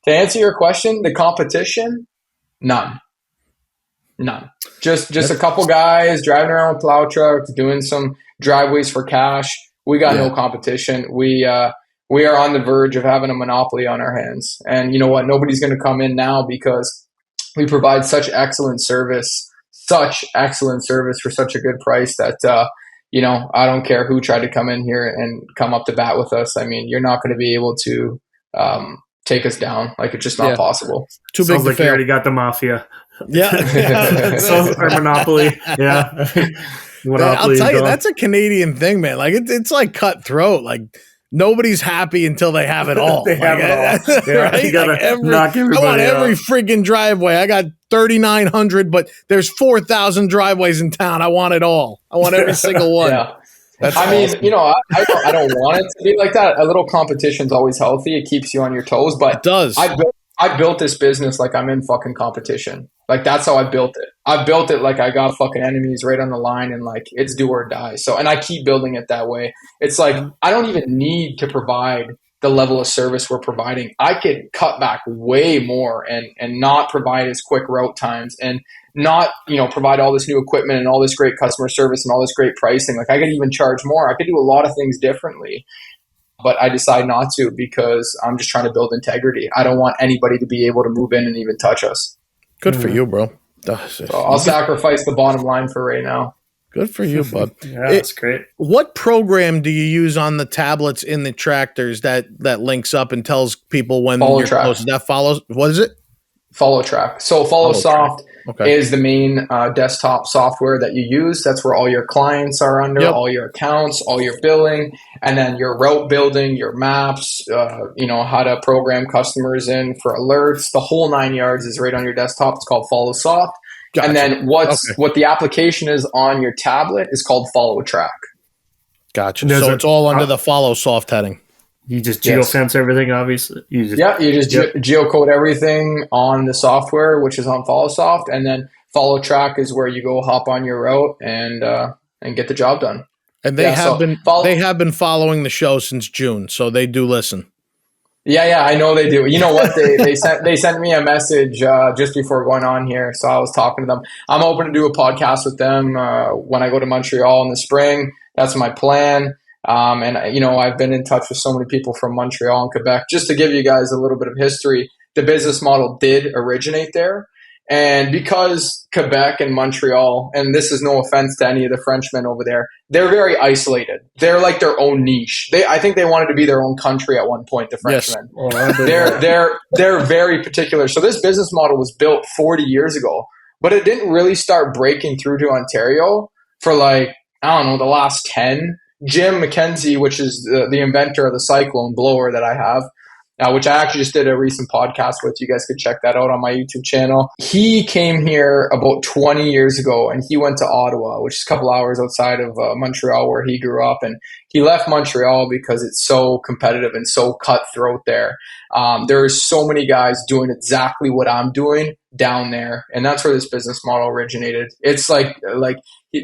[SPEAKER 1] answer your question, the competition, none. Just a couple guys driving around with plow trucks, doing some driveways for cash. We got no competition. We are on the verge of having a monopoly on our hands, and you know what? Nobody's going to come in now because we provide such excellent service for such a good price that, I don't care who tried to come in here and come up to bat with us. I mean, you're not going to be able to take us down. Like, it's just not possible.
[SPEAKER 3] Too big to fail. You already got the mafia.
[SPEAKER 2] Yeah.
[SPEAKER 3] Or monopoly. Yeah.
[SPEAKER 2] Monopoly, I'll tell you, that's a Canadian thing, man. Like, it's like cutthroat. Like, nobody's happy until they have it all.
[SPEAKER 3] They have it all. Yeah,
[SPEAKER 2] right?
[SPEAKER 3] You gotta knock everybody
[SPEAKER 2] I want every
[SPEAKER 3] out.
[SPEAKER 2] freaking driveway. I got 3,900, but there's 4,000 driveways in town. I want it all. I want every single one.
[SPEAKER 1] Yeah. I mean, I don't want it to be like that. A little competition's always healthy. It keeps you on your toes. But
[SPEAKER 2] it does.
[SPEAKER 1] I I built this business like I'm in fucking competition. Like that's how I built it. I built it like I got fucking enemies right on the line and like it's do or die. So, and I keep building it that way. It's like I don't even need to provide the level of service we're providing. I could cut back way more and not provide as quick route times and not, provide all this new equipment and all this great customer service and all this great pricing. Like I could even charge more. I could do a lot of things differently, but I decide not to because I'm just trying to build integrity. I don't want anybody to be able to move in and even touch us.
[SPEAKER 2] Good for you, bro.
[SPEAKER 1] So I'll sacrifice the bottom line for right now.
[SPEAKER 2] Good for you, bud.
[SPEAKER 3] Yeah, that's great.
[SPEAKER 2] What program do you use on the tablets in the tractors that links up and tells people when
[SPEAKER 1] Follow
[SPEAKER 2] you're
[SPEAKER 1] track.
[SPEAKER 2] close? That follows. What is it?
[SPEAKER 1] Follow track. So Follow Soft
[SPEAKER 2] Okay.
[SPEAKER 1] is the main desktop software that you use. That's where all your clients are under, all your accounts, all your billing, and then your route building, your maps, how to program customers in for alerts. The whole 9 yards is right on your desktop. It's called Follow Soft.
[SPEAKER 2] Gotcha.
[SPEAKER 1] And then what the application is on your tablet is called Follow Track.
[SPEAKER 2] Gotcha. So it's all under the Follow Soft heading.
[SPEAKER 3] You just geofence everything, obviously. You just
[SPEAKER 1] geocode everything on the software, which is on FollowSoft, and then Follow Track is where you go hop on your route and get the job done.
[SPEAKER 2] And they have been following the show since June, so they do listen.
[SPEAKER 1] Yeah, I know they do. You know what? They sent me a message just before going on here, so I was talking to them. I'm hoping to do a podcast with them when I go to Montreal in the spring. That's my plan. And I've been in touch with so many people from Montreal and Quebec. Just to give you guys a little bit of history, the business model did originate there. And because Quebec and Montreal, and this is no offense to any of the Frenchmen over there, they're very isolated. They're like their own niche. I think they wanted to be their own country at one point, the Frenchmen. Yes. They're very particular. So this business model was built 40 years ago, but it didn't really start breaking through to Ontario for the last 10. Jim McKenzie, which is the inventor of the Cyclone blower that I have, which I actually just did a recent podcast with. You guys could check that out on my YouTube channel. He came here about 20 years ago, and he went to Ottawa, which is a couple hours outside of Montreal where he grew up. And he left Montreal because it's so competitive and so cutthroat there. There's so many guys doing exactly what I'm doing down there, and that's where this business model originated. It's like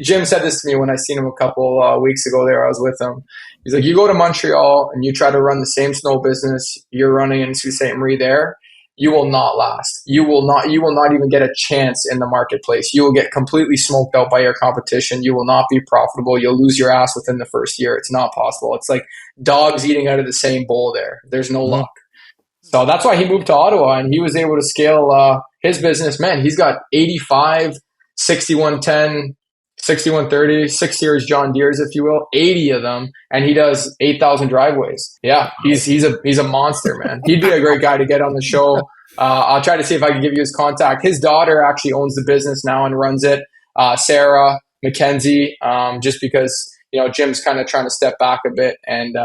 [SPEAKER 1] Jim said this to me when I seen him a couple weeks ago there. I was with him. He's like, you go to Montreal and you try to run the same snow business you're running in Sault Ste. Marie there, you will not last. You will not even get a chance in the marketplace. You will get completely smoked out by your competition. You will not be profitable. You'll lose your ass within the first year. It's not possible. It's like dogs eating out of the same bowl there. There's no luck. So that's why he moved to Ottawa, and he was able to scale his business. Man, he's got 85, 6110, 6130, 6 Series John Deeres, if you will, 80 of them, and he does 8,000 driveways. Yeah, he's a monster, man. He'd be a great guy to get on the show. I'll try to see if I can give you his contact. His daughter actually owns the business now and runs it, Sarah McKenzie, just because Jim's kind of trying to step back a bit, and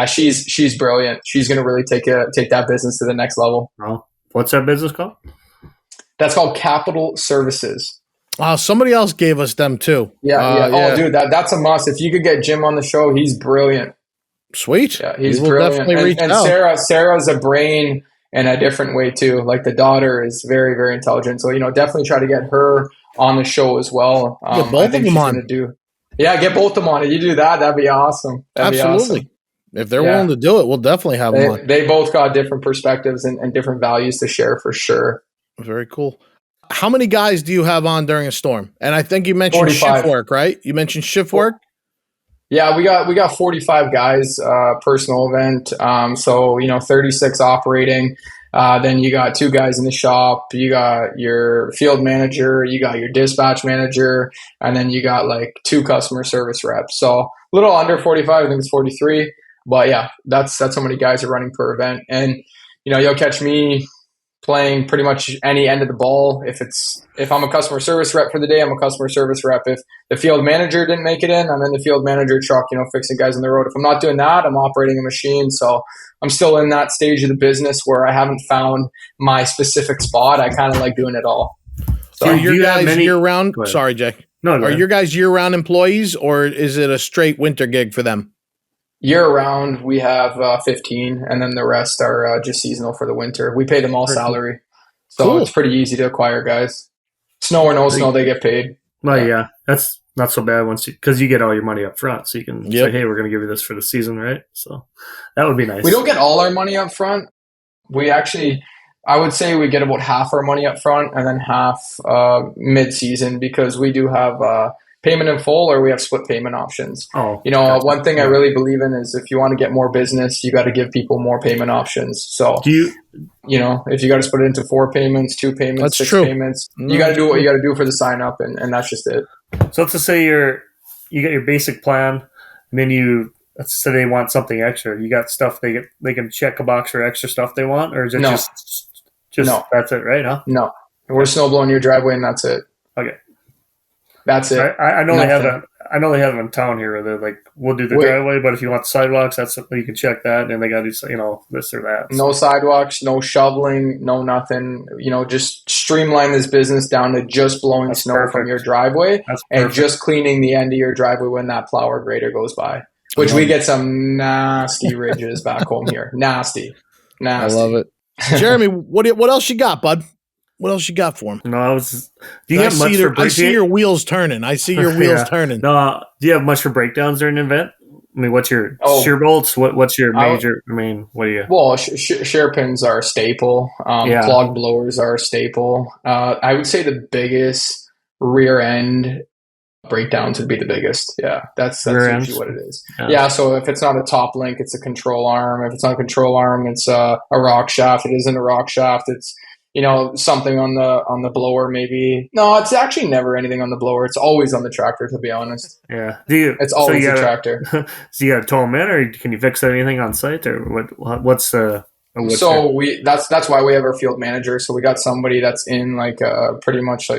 [SPEAKER 1] she's brilliant. She's going to really take that business to the next level.
[SPEAKER 3] Oh, what's that business called?
[SPEAKER 1] That's called Capital Services.
[SPEAKER 2] Somebody else gave us them too.
[SPEAKER 1] Yeah. Dude, that's a must. If you could get Jim on the show, he's brilliant.
[SPEAKER 2] Sweet.
[SPEAKER 1] Yeah, he's brilliant. And Sarah's a brain in a different way too. Like the daughter is very, very intelligent. So, definitely try to get her on the show as well.
[SPEAKER 2] Get both of them on.
[SPEAKER 1] Get both of them on. If you do that, that'd be awesome. That'd
[SPEAKER 2] Absolutely.
[SPEAKER 1] Be awesome.
[SPEAKER 2] If they're willing to do it, we'll definitely have them on.
[SPEAKER 1] They both got different perspectives and different values to share for sure.
[SPEAKER 2] Very cool. How many guys do you have on during a storm? And I think you mentioned
[SPEAKER 1] 45.
[SPEAKER 2] shift work, right? You mentioned shift work?
[SPEAKER 1] Yeah, we got 45 guys, personal event. 36 operating. Then you got 2 guys in the shop. You got your field manager. You got your dispatch manager. And then you got 2 customer service reps. So a little under 45. I think it's 43. But yeah, that's how many guys are running per event. And, you'll catch me playing pretty much any end of the ball. If I'm a customer service rep for the day, I'm a customer service rep. If the field manager didn't make it in, I'm in the field manager truck, fixing guys on the road. If I'm not doing that, I'm operating a machine. So I'm still in that stage of the business where I haven't found my specific spot. I kind of like doing it all.
[SPEAKER 2] So are your guys year-round? Sorry, Jay.
[SPEAKER 3] No,
[SPEAKER 2] are your guys year-round employees, or is it a straight winter gig for them?
[SPEAKER 1] Year round, we have 15, and then the rest are just seasonal for the winter. We pay them all salary. So it's pretty easy to acquire guys. Snow or no snow, they get paid.
[SPEAKER 3] Well, yeah, that's not so bad because you get all your money up front, so you can say, "Hey, we're going to give you this for the season," right? So that would be nice.
[SPEAKER 1] We don't get all our money up front. We actually, I would say, we get about half our money up front and then half mid-season because we do have payment in full or we have split payment options.
[SPEAKER 3] Oh,
[SPEAKER 1] gotcha. One thing I really believe in is if you want to get more business, you got to give people more payment options. So if you got to split it into 4 payments, 2 payments, that's 6 payments, you got to do what you got to do for the sign up, and that's just it.
[SPEAKER 3] So let's just say you get your basic plan, and then let's say they want something extra. You got stuff they can check a box for extra stuff they want, or is it just no. That's it, right? Huh?
[SPEAKER 1] No, we're snow blowing your driveway, and that's it.
[SPEAKER 3] Okay,
[SPEAKER 1] that's it.
[SPEAKER 3] I know they have them in town here. Where they're like, we'll do the driveway, but if you want the sidewalks, that's you can check that, and they got to do this or that.
[SPEAKER 1] So. No sidewalks, no shoveling, no nothing. Just streamline this business down to just blowing snow from your driveway and just cleaning the end of your driveway when that plow or grader goes by. Which we get some nasty ridges back home here. Nasty.
[SPEAKER 2] I love it. Jeremy, what else you got, bud? What else you got for him?
[SPEAKER 3] No, do you have much for breakdowns?
[SPEAKER 2] I see your wheels turning. Turning.
[SPEAKER 3] No, do you have much for breakdowns during an event? I mean, what's your shear bolts? What's your major? What do you?
[SPEAKER 1] Well, shear pins are a staple. Clog blowers are a staple. I would say the biggest rear end breakdowns would be the biggest. Yeah, that's usually what it is. Yeah, so if it's not a top link, it's a control arm. If it's not a control arm, it's a rock shaft. It isn't a rock shaft. It's something on the blower maybe. No, it's actually never anything on the blower. It's always on the tractor, to be honest.
[SPEAKER 3] Yeah.
[SPEAKER 1] It's always the tractor.
[SPEAKER 3] So you got to tow them in, or can you fix anything on site, or what's the?
[SPEAKER 1] That's why we have our field manager. So we got somebody that's in pretty much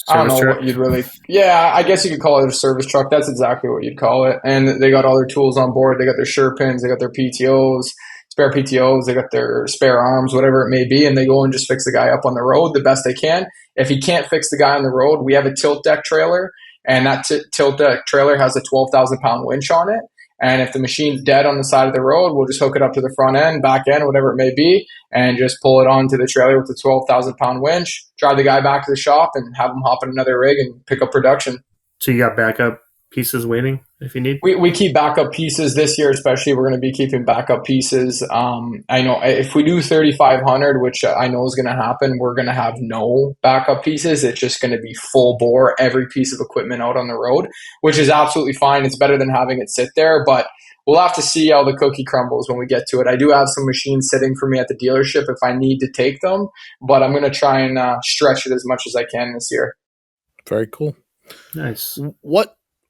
[SPEAKER 1] I don't know what you'd really. Yeah, I guess you could call it a service truck. That's exactly what you'd call it. And they got all their tools on board. They got their shear pins. They got their PTOs. Spare PTOs, they got their spare arms, whatever it may be, and they go and just fix the guy up on the road the best they can. If he can't fix the guy on the road, we have a tilt deck trailer, and that tilt deck trailer has a 12,000-pound winch on it. And if the machine's dead on the side of the road, we'll just hook it up to the front end, back end, whatever it may be, and just pull it onto the trailer with the 12,000-pound winch, drive the guy back to the shop, and have him hop in another rig and pick up production.
[SPEAKER 3] So you got backup pieces waiting if you need?
[SPEAKER 1] We keep backup pieces this year, especially. We're going to be keeping backup pieces. I know if we do 3,500, which I know is going to happen, we're going to have no backup pieces. It's just going to be full bore, every piece of equipment out on the road, which is absolutely fine. It's better than having it sit there, but we'll have to see how the cookie crumbles when we get to it. I do have some machines sitting for me at the dealership if I need to take them, but I'm going to try and stretch it as much as I can this year.
[SPEAKER 2] Very cool.
[SPEAKER 3] Nice.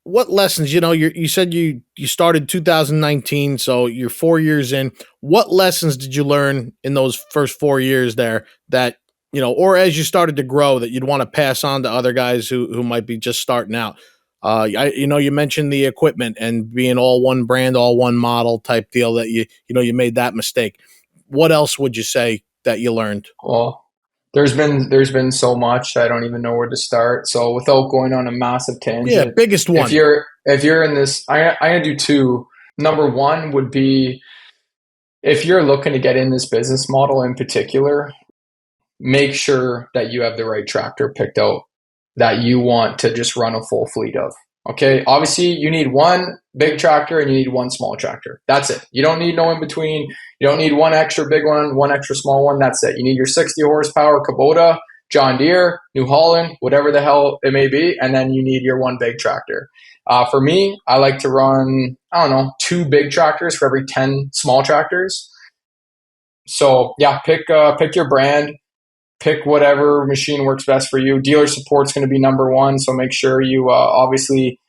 [SPEAKER 2] What lessons, you said you started 2019, so you're 4 years in. What lessons did you learn in those first 4 years there that, or as you started to grow, that you'd want to pass on to other guys who might be just starting out? You mentioned the equipment and being all one brand, all one model type deal that you made that mistake. What else would you say that you learned?
[SPEAKER 1] Well, there's been so much, I don't even know where to start. So without going on a massive tangent,
[SPEAKER 2] biggest one.
[SPEAKER 1] If you're in this, I'm gonna do 2. Number 1 would be if you're looking to get in this business model in particular, make sure that you have the right tractor picked out that you want to just run a full fleet of. Okay, obviously you need one big tractor and you need one small tractor. That's it. You don't need no in between. You don't need one extra big one extra small one. That's it. You need your 60 horsepower Kubota, John Deere, New Holland, whatever the hell it may be, and then you need your one big tractor. For me, I like to run, 2 big tractors for every 10 small tractors. So yeah, pick your brand. Pick whatever machine works best for you. Dealer support's going to be number 1, so make sure you obviously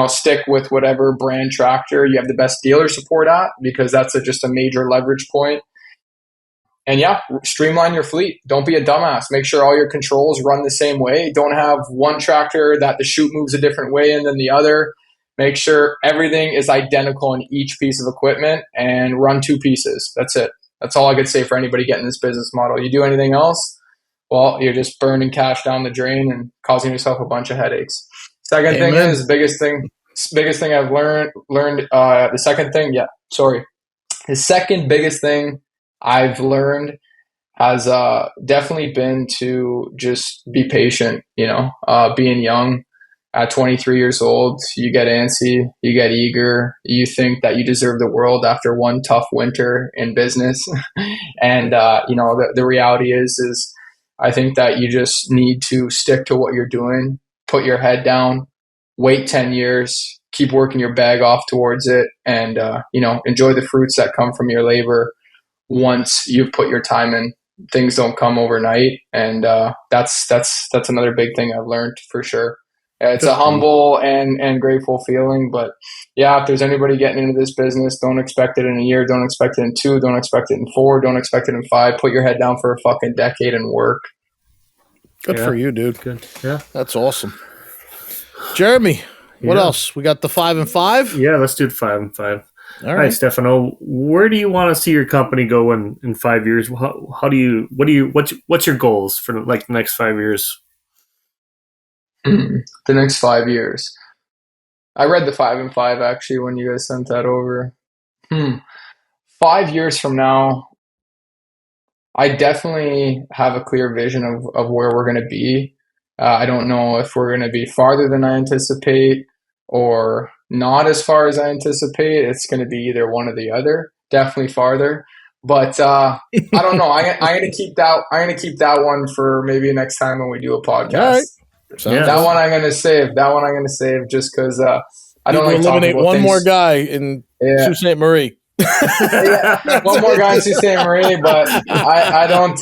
[SPEAKER 1] stick with whatever brand tractor you have the best dealer support at, because that's just a major leverage point. And yeah, streamline your fleet. Don't be a dumbass. Make sure all your controls run the same way. Don't have one tractor that the chute moves a different way in than the other. Make sure everything is identical in each piece of equipment and run 2 pieces. That's it. That's all I could say for anybody getting this business model. You do anything else, well, you're just burning cash down the drain and causing yourself a bunch of headaches. Second thing is, the biggest thing biggest thing I've learned. The second biggest thing I've learned has definitely been to just be patient. Being young at 23 years old, you get antsy, you get eager, you think that you deserve the world after one tough winter in business. And the reality is I think that you just need to stick to what you're doing, put your head down, wait 10 years, keep working your bag off towards it, and enjoy the fruits that come from your labor once you've put your time in. Things don't come overnight, and that's another big thing I've learned for sure. It's a humble and grateful feeling, but yeah, if there's anybody getting into this business, don't expect it in a year, don't expect it in 2, don't expect it in 4, don't expect it in 5. Put your head down for a fucking decade and work.
[SPEAKER 2] Good for you, dude.
[SPEAKER 3] Good. Yeah.
[SPEAKER 2] That's awesome. Jeremy, what else? We got the 5 and 5?
[SPEAKER 3] Yeah, let's do the 5 and 5.
[SPEAKER 2] All right,
[SPEAKER 3] Stefano, where do you want to see your company go in 5 years? What's your goals for the next 5 years?
[SPEAKER 1] The next 5 years. I read the 5 and 5 actually when you guys sent that over. 5 years from now, I definitely have a clear vision of where we're going to be. I don't know if we're going to be farther than I anticipate or not as far as I anticipate. It's going to be either one or the other. Definitely farther. But I don't know. I'm going to keep that. I'm going to keep that one for maybe next time when we do a podcast.
[SPEAKER 2] All right.
[SPEAKER 1] That one I'm going to save. Just because I don't like
[SPEAKER 2] eliminate
[SPEAKER 1] talking about
[SPEAKER 2] one
[SPEAKER 1] things.
[SPEAKER 2] more guy in Sault Ste. Marie.
[SPEAKER 1] One more guy in Sault Ste. Marie, but I don't.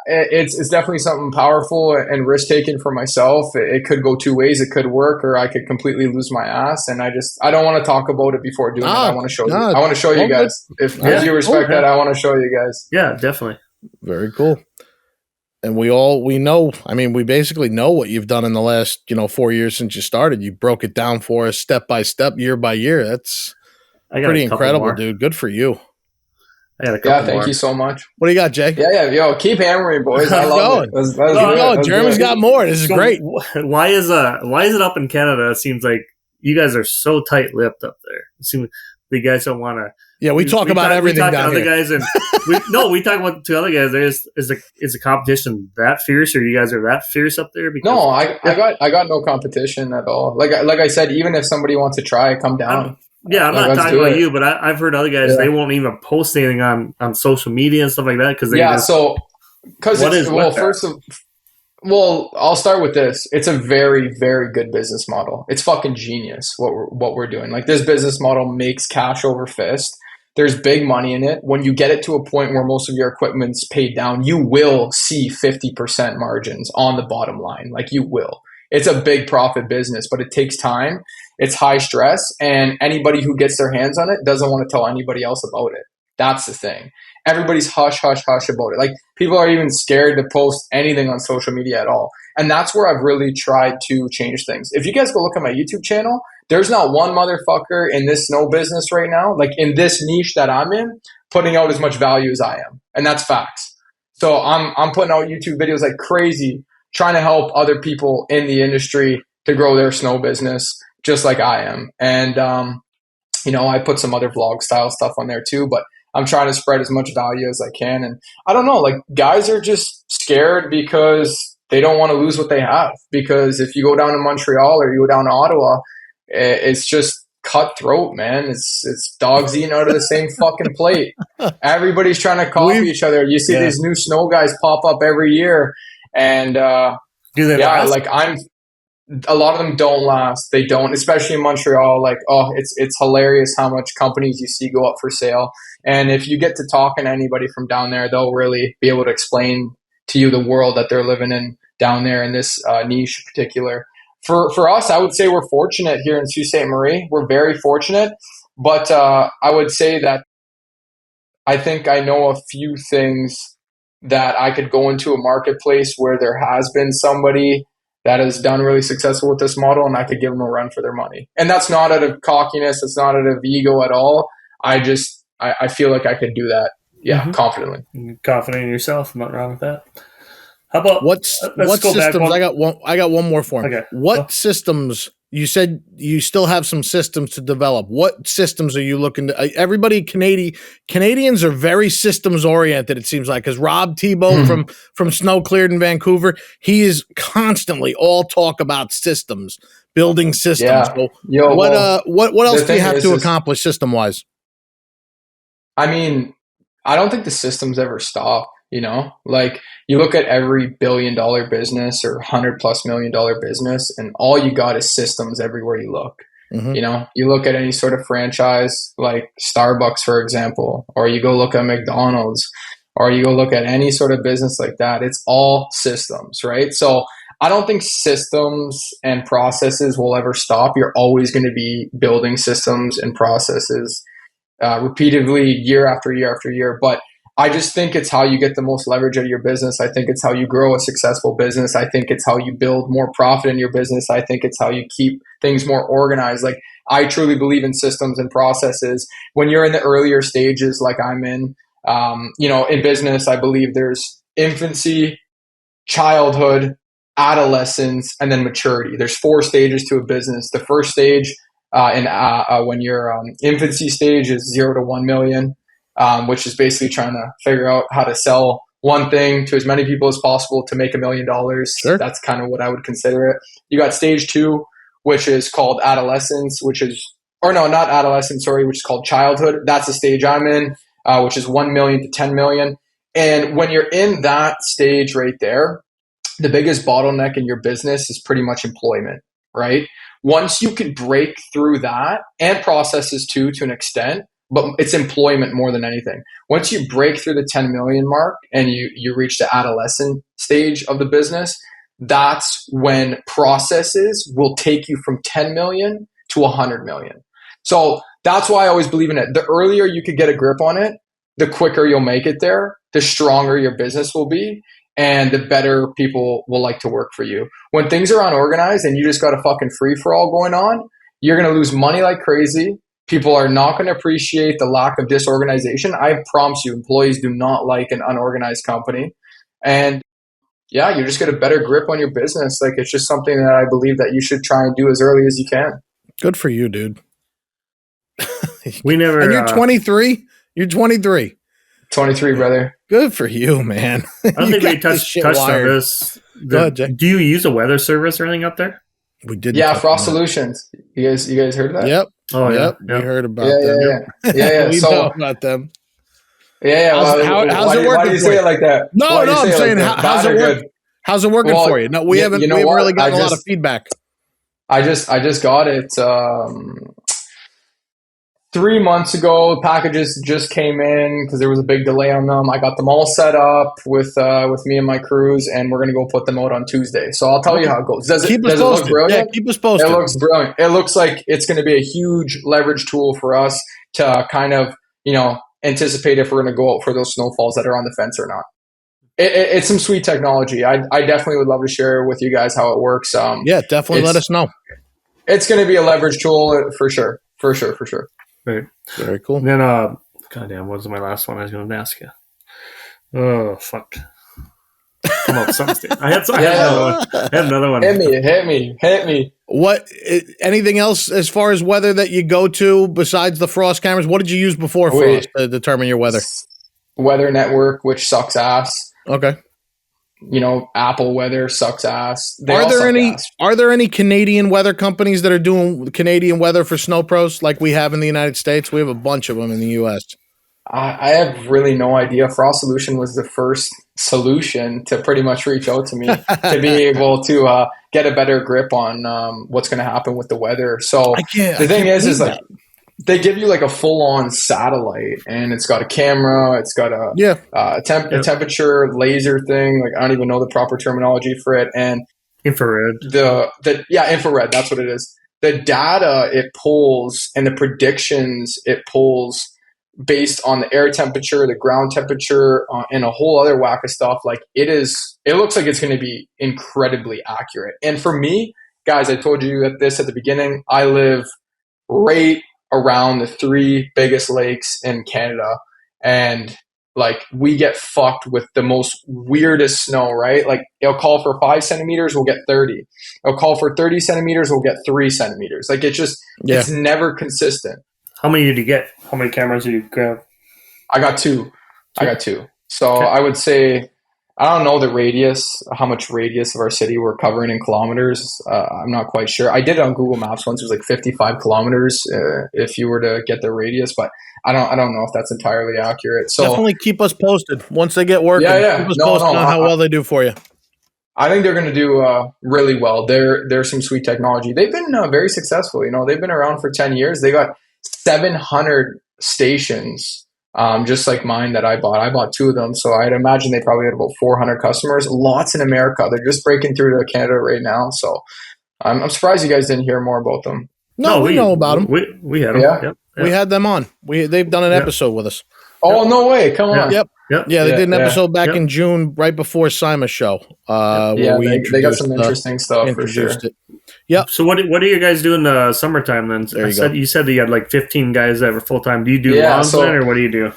[SPEAKER 1] It's definitely something powerful and risk taking for myself. It could go two ways. It could work, or I could completely lose my ass. And I don't want to talk about it before doing it. I want to show you. I want to show you guys. If you respect that, I want to show you guys.
[SPEAKER 3] Yeah, definitely.
[SPEAKER 2] Very cool. And we know. I mean, we basically know what you've done in the last 4 years since you started. You broke it down for us step by step, year by year. That's pretty incredible, dude. Good for you.
[SPEAKER 3] I got a couple
[SPEAKER 1] thank you so much.
[SPEAKER 2] What do you got, Jay?
[SPEAKER 1] Yeah. Yo, keep hammering, boys. I love it. Keep
[SPEAKER 2] going. Jeremy's got more. This is great.
[SPEAKER 3] Why is it up in Canada? It seems like you guys are so tight-lipped up there. It seems the guys don't want to.
[SPEAKER 2] Yeah, we talk about everything down here.
[SPEAKER 3] Guys and we talk about two other guys. Is the competition that fierce, or you guys are that fierce up there? Because,
[SPEAKER 1] no, I got no competition at all. Like I said, even if somebody wants to try, come down.
[SPEAKER 3] I'm not talking about you, but I've heard other guys, they won't even post anything on social media and stuff like that.
[SPEAKER 1] I'll start with this. It's a very, very good business model. It's fucking genius what we're doing. Like, this business model makes cash over fist. There's big money in it. When you get it to a point where most of your equipment's paid down, you will see 50% margins on the bottom line. Like, you will. It's a big profit business, but it takes time. It's high stress, and anybody who gets their hands on it doesn't want to tell anybody else about it. That's the thing. Everybody's hush about it. Like, people are even scared to post anything on social media at all. And that's where I've really tried to change things. If you guys go look at my YouTube channel, there's not one motherfucker in this snow business right now, like in this niche that I'm in, putting out as much value as I am. And that's facts. So I'm putting out YouTube videos like crazy, trying to help other people in the industry to grow their snow business just like I am. And, I put some other vlog style stuff on there too, but I'm trying to spread as much value as I can. And I don't know, like, guys are just scared because they don't want to lose what they have. Because if you go down to Montreal or you go down to Ottawa, it's just cutthroat, man. It's dogs eating out of the same fucking plate. Everybody's trying to copy each other. You see these new snow guys pop up every year. And
[SPEAKER 3] do they last?
[SPEAKER 1] A lot of them don't last. They don't, especially in Montreal. Like, it's hilarious how much companies you see go up for sale. And if you get to talking to anybody from down there, they'll really be able to explain to you the world that they're living in down there in this niche in particular. For us, I would say we're fortunate here in Sault Ste. Marie. We're very fortunate. But I would say that I think I know a few things that I could go into a marketplace where there has been somebody that has done really successful with this model, and I could give them a run for their money. And that's not out of cockiness. It's not out of ego at all. I feel like I could do that. Yeah, confidently.
[SPEAKER 3] Confident in yourself. I'm not wrong with that. How about
[SPEAKER 2] what systems? I got one more for him.
[SPEAKER 3] Okay.
[SPEAKER 2] What systems you said you still have some systems to develop. What systems are you looking to? Everybody, Canadians are very systems oriented. It seems like, because Rob Tebow from Snow Cleared in Vancouver, he is constantly all talk about systems, building systems.
[SPEAKER 1] Yeah.
[SPEAKER 2] So
[SPEAKER 1] Yo,
[SPEAKER 2] what else do you
[SPEAKER 1] thing
[SPEAKER 2] have
[SPEAKER 1] is,
[SPEAKER 2] to accomplish system wise?
[SPEAKER 1] I mean, I don't think the systems ever stop, you know? Like, you look at every $1 billion business or $100+ million business, and all you got is systems everywhere you look.
[SPEAKER 2] Mm-hmm.
[SPEAKER 1] You know, you look at any sort of franchise like Starbucks, for example, or you go look at McDonald's, or you go look at any sort of business like that. It's all systems, right? So I don't think systems and processes will ever stop. You're always going to be building systems and processes repeatedly year after year after year. But I just think it's how you get the most leverage out of your business. I think it's how you grow a successful business. I think it's how you build more profit in your business. I think it's how you keep things more organized. Like, I truly believe in systems and processes. When you're in the earlier stages, like I'm in, you know, in business, I believe there's infancy, childhood, adolescence, and then maturity. There's 4 stages to a business. The first stage when you're infancy stage is 0 to 1 million, which is basically trying to figure out how to sell one thing to as many people as possible to make $1 million.
[SPEAKER 2] Sure.
[SPEAKER 1] That's kind of what I would consider it. You got stage 2, which is called adolescence, which is called childhood. That's the stage I'm in, which is 1 million to 10 million. And when you're in that stage right there, the biggest bottleneck in your business is pretty much employment, right? Once you can break through that, and processes too, to an extent, but it's employment more than anything. Once you break through the 10 million mark and you reach the adolescent stage of the business, that's when processes will take you from 10 million to 100 million. So that's why I always believe in it. The earlier you could get a grip on it, the quicker you'll make it there, the stronger your business will be, and the better people will like to work for you. When things are unorganized and you just got a fucking free-for-all going on, you're going to lose money like crazy. People are not going to appreciate the lack of disorganization. I promise you, employees do not like an unorganized company. And yeah, you just get a better grip on your business. Like, it's just something that I believe that you should try and do as early as you can.
[SPEAKER 2] Good for you, dude.
[SPEAKER 3] We never.
[SPEAKER 2] And you're 23. You're 23.
[SPEAKER 1] 23, brother.
[SPEAKER 2] Good for you, man.
[SPEAKER 3] I don't think we touched on this.
[SPEAKER 2] Go ahead, Jay.
[SPEAKER 3] Do you use a weather service or anything up there?
[SPEAKER 2] We did.
[SPEAKER 1] Yeah, Frost Solutions. You guys heard of that?
[SPEAKER 2] Yep.
[SPEAKER 3] Oh,
[SPEAKER 2] yep.
[SPEAKER 3] Yeah.
[SPEAKER 2] We heard about them.
[SPEAKER 1] Yeah.
[SPEAKER 2] We
[SPEAKER 1] So,
[SPEAKER 2] know about them.
[SPEAKER 1] Yeah.
[SPEAKER 2] How's it working?
[SPEAKER 1] Why do you say it like that?
[SPEAKER 2] No, I'm saying, how's it working? How's it working for you? No, we haven't really gotten a lot of feedback.
[SPEAKER 1] I just got it 3 months ago. Packages just came in because there was a big delay on them. I got them all set up with me and my crews, and we're gonna go put them out on Tuesday. So I'll tell you how it goes. Does it look brilliant?
[SPEAKER 2] Yeah, keep us posted.
[SPEAKER 1] It looks brilliant. It looks like it's going to be a huge leverage tool for us to kind of, you know, anticipate if we're going to go out for those snowfalls that are on the fence or not. It's some sweet technology. I definitely would love to share with you guys how it works.
[SPEAKER 2] Yeah, definitely let us know.
[SPEAKER 1] It's going to be a leverage tool for sure.
[SPEAKER 3] Right.
[SPEAKER 2] Very cool.
[SPEAKER 3] And then, goddamn, what was my last one I was going to ask you? Oh, fuck. Come on, something. I had another one.
[SPEAKER 1] Hit me.
[SPEAKER 2] What? Anything else as far as weather that you go to besides the Frost cameras? What did you use before Frost to determine your weather?
[SPEAKER 1] Weather Network, which sucks ass.
[SPEAKER 2] Okay.
[SPEAKER 1] You know, Apple Weather sucks ass.
[SPEAKER 2] Are there any Canadian weather companies that are doing Canadian weather for snow pros like we have in the United States? We have a bunch of them in the U.S.
[SPEAKER 1] I have really no idea. Frost Solution was the first solution to pretty much reach out to me to be able to get a better grip on what's going to happen with the weather. So the thing is like they give you like a full-on satellite, and it's got a camera, it's got a temperature laser thing. Like, I don't even know the proper terminology for it. And
[SPEAKER 3] infrared.
[SPEAKER 1] Infrared. That's what it is. The data it pulls and the predictions it pulls based on the air temperature, the ground temperature, and a whole other whack of stuff. Like, it looks like it's going to be incredibly accurate. And for me, guys, I told you this at the beginning, I live right around the 3 biggest lakes in Canada. And like we get fucked with the most weirdest snow, right? Like it'll call for 5 centimeters, we'll get 30. It'll call for 30 centimeters, we'll get 3 centimeters. Like it's never consistent.
[SPEAKER 3] How many did you get? How many cameras did you grab?
[SPEAKER 1] I got two. So okay. I would say, I don't know how much radius of our city we're covering in kilometers. I'm not quite sure. I did it on Google Maps once. It was like 55 kilometers if you were to get the radius, but I don't know if that's entirely accurate. So
[SPEAKER 2] definitely keep us posted once they get working.
[SPEAKER 1] Yeah.
[SPEAKER 2] Keep us posted on how well they do for you.
[SPEAKER 1] I think they're going to do really well. There's some sweet technology. They've been very successful. You know, they've been around for 10 years. They got 700 stations. Just like mine that I bought. I bought 2 of them, so I'd imagine they probably had about 400 customers. Lots in America. They're just breaking through to Canada right now, so I'm surprised you guys didn't hear more about them.
[SPEAKER 2] No, we know about them.
[SPEAKER 3] We had them.
[SPEAKER 1] Yeah.
[SPEAKER 3] Yep.
[SPEAKER 2] We had them on. They've done an episode with us.
[SPEAKER 1] Oh, no way. Come on.
[SPEAKER 2] Yep. Yeah, they did an episode back in June, right before Sima's show.
[SPEAKER 1] They got some interesting stuff for sure.
[SPEAKER 2] Yep.
[SPEAKER 3] So what are you guys doing summertime then? You said that you had like 15 guys that were full time. Do you do lawns then, or what do you do?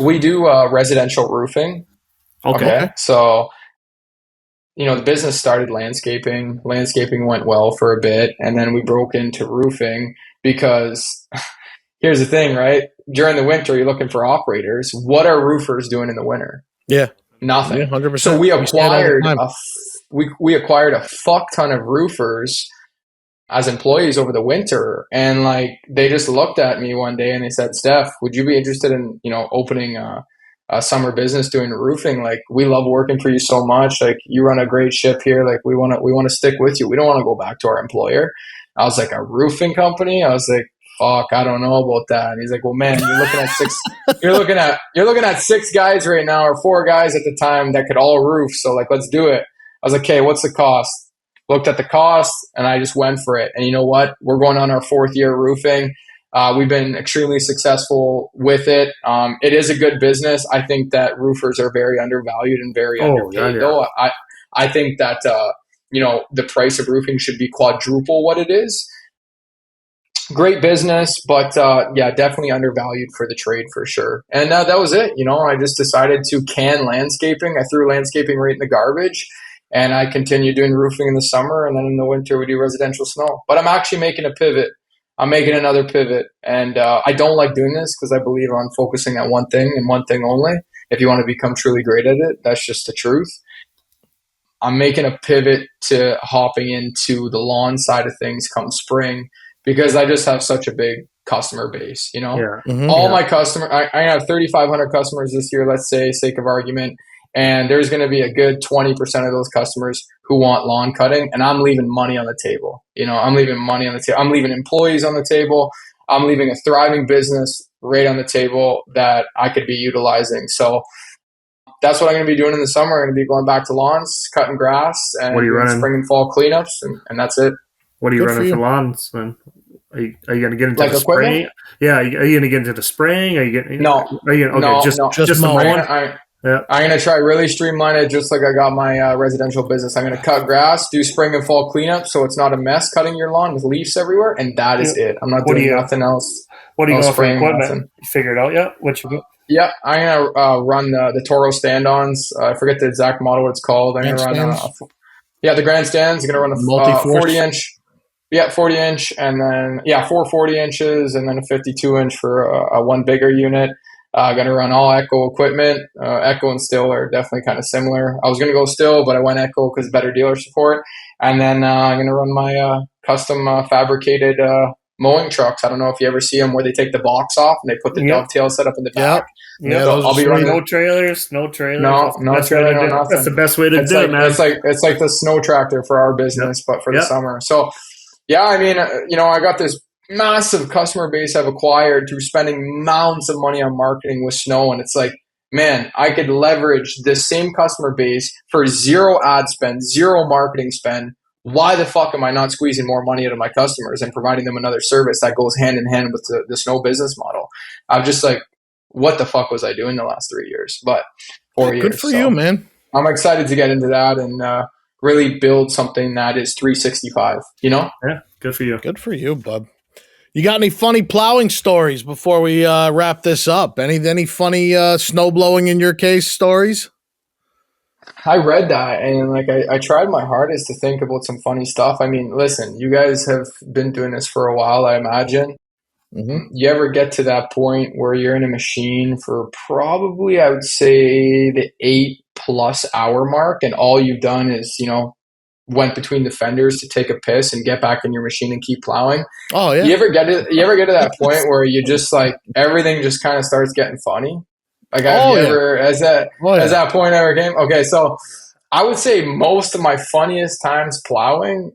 [SPEAKER 1] We do residential roofing.
[SPEAKER 3] Okay.
[SPEAKER 1] So, you know, the business started landscaping. Landscaping went well for a bit, and then we broke into roofing because here's the thing, right? During the winter, you're looking for operators. What are roofers doing in the winter?
[SPEAKER 2] Yeah.
[SPEAKER 1] Nothing.
[SPEAKER 2] Yeah, 100%.
[SPEAKER 1] So we acquired a fuck ton of roofers as employees over the winter, and like they just looked at me one day and they said, "Steph, would you be interested in, you know, opening a summer business doing roofing? Like we love working for you so much. Like you run a great ship here. Like we want to stick with you. We don't want to go back to our employer." I was like, "A roofing company?" I was like, "Fuck, I don't know about that." And he's like, "Well, man, you're looking at 6 you're looking at 6 guys right now, or 4 guys at the time that could all roof. So like, let's do it." I was like, "Okay, what's the cost?" Looked at the cost and I just went for it. And you know what? We're going on our 4th year roofing. We've been extremely successful with it. It is a good business. I think that roofers are very undervalued and very underpaid. Though I think that you know, the price of roofing should be quadruple what it is. Great business, but definitely undervalued for the trade for sure. And that was it. You know, I just decided to can landscaping. I threw landscaping right in the garbage, and I continued doing roofing in the summer, and then in the winter we do residential snow. But I'm actually making a pivot. I'm making another pivot, and I don't like doing this because I believe on focusing on one thing and one thing only. If you want to become truly great at it, that's just the truth. I'm making a pivot to hopping into the lawn side of things come spring, because I just have such a big customer base, you know. My customer, I have 3,500 customers this year, let's say, sake of argument, and there's going to be a good 20% of those customers who want lawn cutting, and I'm leaving money on the table. You know, I'm leaving money on the table. I'm leaving employees on the table. I'm leaving a thriving business right on the table that I could be utilizing. So that's what I'm going to be doing in the summer. I'm going to be going back to lawns, cutting grass, and spring and fall cleanups, and that's it.
[SPEAKER 3] What are you running for lawns then? Are you going to get into the spraying? Yeah, are you going to get into the spraying? Are you getting just mowing? I'm going to try really streamline it, just like I got my residential business. I'm going to cut grass, do spring and fall cleanup, so it's not a mess cutting your lawn with leaves everywhere, and that is it. I'm not doing nothing else. What are you going for equipment? You figured it out yet? What you got?
[SPEAKER 1] Yeah, I'm going to run the Toro stand-ons. I forget the exact model, what it's called. I'm going to run the grandstands. I'm going to run a 40-inch. Yeah, 40-inch, and then 4 40-inches, and then a 52-inch for a one bigger unit. Going to run all Echo equipment. Echo and Still are definitely kind of similar. I was going to go Still, but I went Echo because better dealer support. And then I'm going to run my custom fabricated mowing trucks. I don't know if you ever see them where they take the box off and they put the dovetail set up in the back.
[SPEAKER 3] Yeah, so I'll be running no trailers.
[SPEAKER 1] No trailer, no nothing.
[SPEAKER 3] That's the best way to do it, man.
[SPEAKER 1] It's like the snow tractor for our business, but for the summer. So, yeah, I mean, you know, I got this massive customer base I've acquired through spending mounds of money on marketing with snow, and it's like, man, I could leverage this same customer base for 0 ad spend, 0 marketing spend. Why the fuck am I not squeezing more money out of my customers and providing them another service that goes hand in hand with the snow business model? I'm just like, what the fuck was I doing the last 3 years? But 4 years.
[SPEAKER 2] Good for you, man.
[SPEAKER 1] I'm excited to get into that and really build something that is 365, you know?
[SPEAKER 3] Yeah, good for you.
[SPEAKER 2] Good for you, bub. You got any funny plowing stories before we wrap this up? Any funny snow blowing in your case stories?
[SPEAKER 1] I read that and like I tried my hardest to think about some funny stuff. I mean, listen, you guys have been doing this for a while, I imagine.
[SPEAKER 2] Mm-hmm.
[SPEAKER 1] You ever get to that point where you're in a machine for probably, I would say, the 8+ hour mark, and all you've done is, went between the fenders to take a piss and get back in your machine and keep plowing?
[SPEAKER 2] Oh yeah.
[SPEAKER 1] You ever get to that point where you just like everything just kind of starts getting funny? Like, has that point ever came? Okay, so I would say most of my funniest times plowing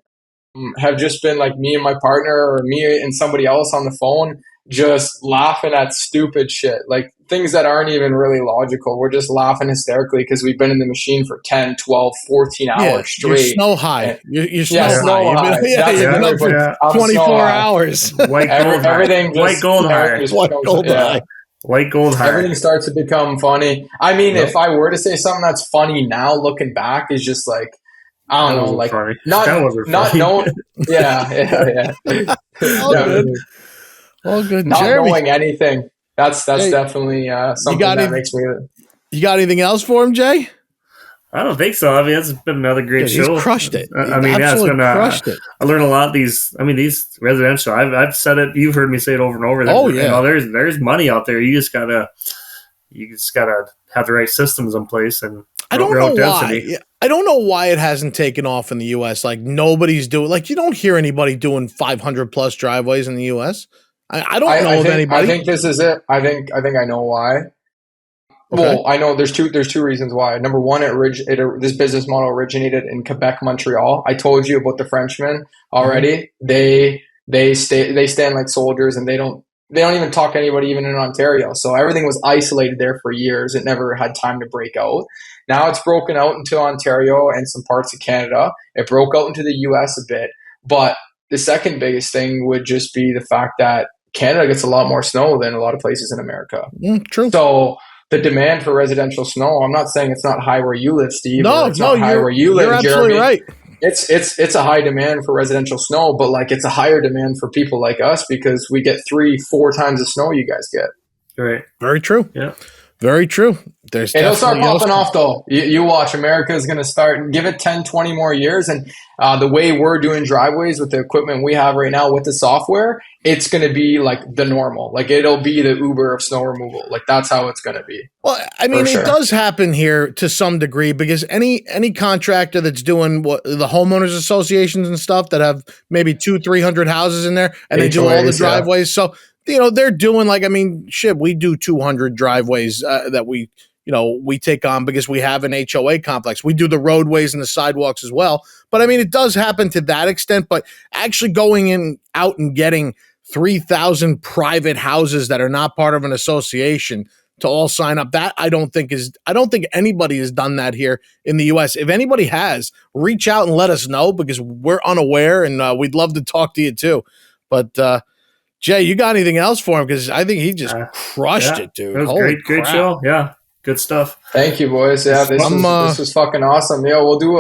[SPEAKER 1] have just been like me and my partner or me and somebody else on the phone just laughing at stupid shit, like things that aren't even really logical. We're just laughing hysterically because we've been in the machine for 10, 12, 14 hours straight.
[SPEAKER 2] You're snow high. You're snow high.
[SPEAKER 1] Snow high.
[SPEAKER 2] You've been up for 24 hours.
[SPEAKER 3] White gold high. White gold high.
[SPEAKER 1] Everything starts to become funny. I mean, if I were to say something that's funny now, looking back, is just like, I don't know, like
[SPEAKER 3] funny.
[SPEAKER 1] not knowing. Yeah.
[SPEAKER 2] All good.
[SPEAKER 1] Not
[SPEAKER 2] Jeremy,
[SPEAKER 1] knowing anything. That's definitely something that makes me.
[SPEAKER 2] You got anything else for him, Jay?
[SPEAKER 3] I don't think so. I mean, it's been another great show.
[SPEAKER 2] He's crushed it.
[SPEAKER 3] I mean, it's been crushed it. I learned a lot of these. I mean, these residential. I've said it. You've heard me say it over and over. There's money out there. You just gotta have the right systems in place and.
[SPEAKER 2] I don't know why. I don't know why it hasn't taken off in the U.S. Like nobody's doing. Like you don't hear anybody doing 500+ driveways in the U.S. I don't know of anybody.
[SPEAKER 1] I think this is it. I think I know why. Okay. Well, I know there's two reasons why. Number one, this business model originated in Quebec, Montreal. I told you about the Frenchmen already. Mm-hmm. They stand like soldiers, and they don't even talk to anybody even in Ontario. So everything was isolated there for years. It never had time to break out. Now it's broken out into Ontario and some parts of Canada. It broke out into the US a bit. But the second biggest thing would just be the fact that Canada gets a lot more snow than a lot of places in America.
[SPEAKER 2] True.
[SPEAKER 1] So the demand for residential snow, I'm not saying it's not high where you live, Steve.
[SPEAKER 2] No, you're absolutely right.
[SPEAKER 1] It's a high demand for residential snow, but like it's a higher demand for people like us because we get 3-4 times the snow you guys get.
[SPEAKER 3] Right.
[SPEAKER 2] Very true.
[SPEAKER 3] Yeah.
[SPEAKER 2] Very true.
[SPEAKER 1] It'll start popping off though. You watch. America is going to start. Give it 10, 20 more years, and the way we're doing driveways with the equipment we have right now with the software, it's going to be like the normal. Like it'll be the Uber of snow removal. Like that's how it's going to be.
[SPEAKER 2] Well, I mean, it does happen here to some degree because any contractor that's doing the homeowners associations and stuff that have maybe 200-300 houses in there, and they do all the driveways. So. They're doing we do 200 driveways that we take on because we have an HOA complex. We do the roadways and the sidewalks as well. But I mean, it does happen to that extent, but actually going out and getting 3,000 private houses that are not part of an association to all sign up, that I don't think anybody has done that here in the US. If anybody has, reach out and let us know because we're unaware and we'd love to talk to you too. But, Jay, you got anything else for him? Because I think he just crushed it, dude.
[SPEAKER 3] It was great show. Yeah, good stuff.
[SPEAKER 1] Thank you, boys. Yeah, this was fucking awesome. Yeah, we'll do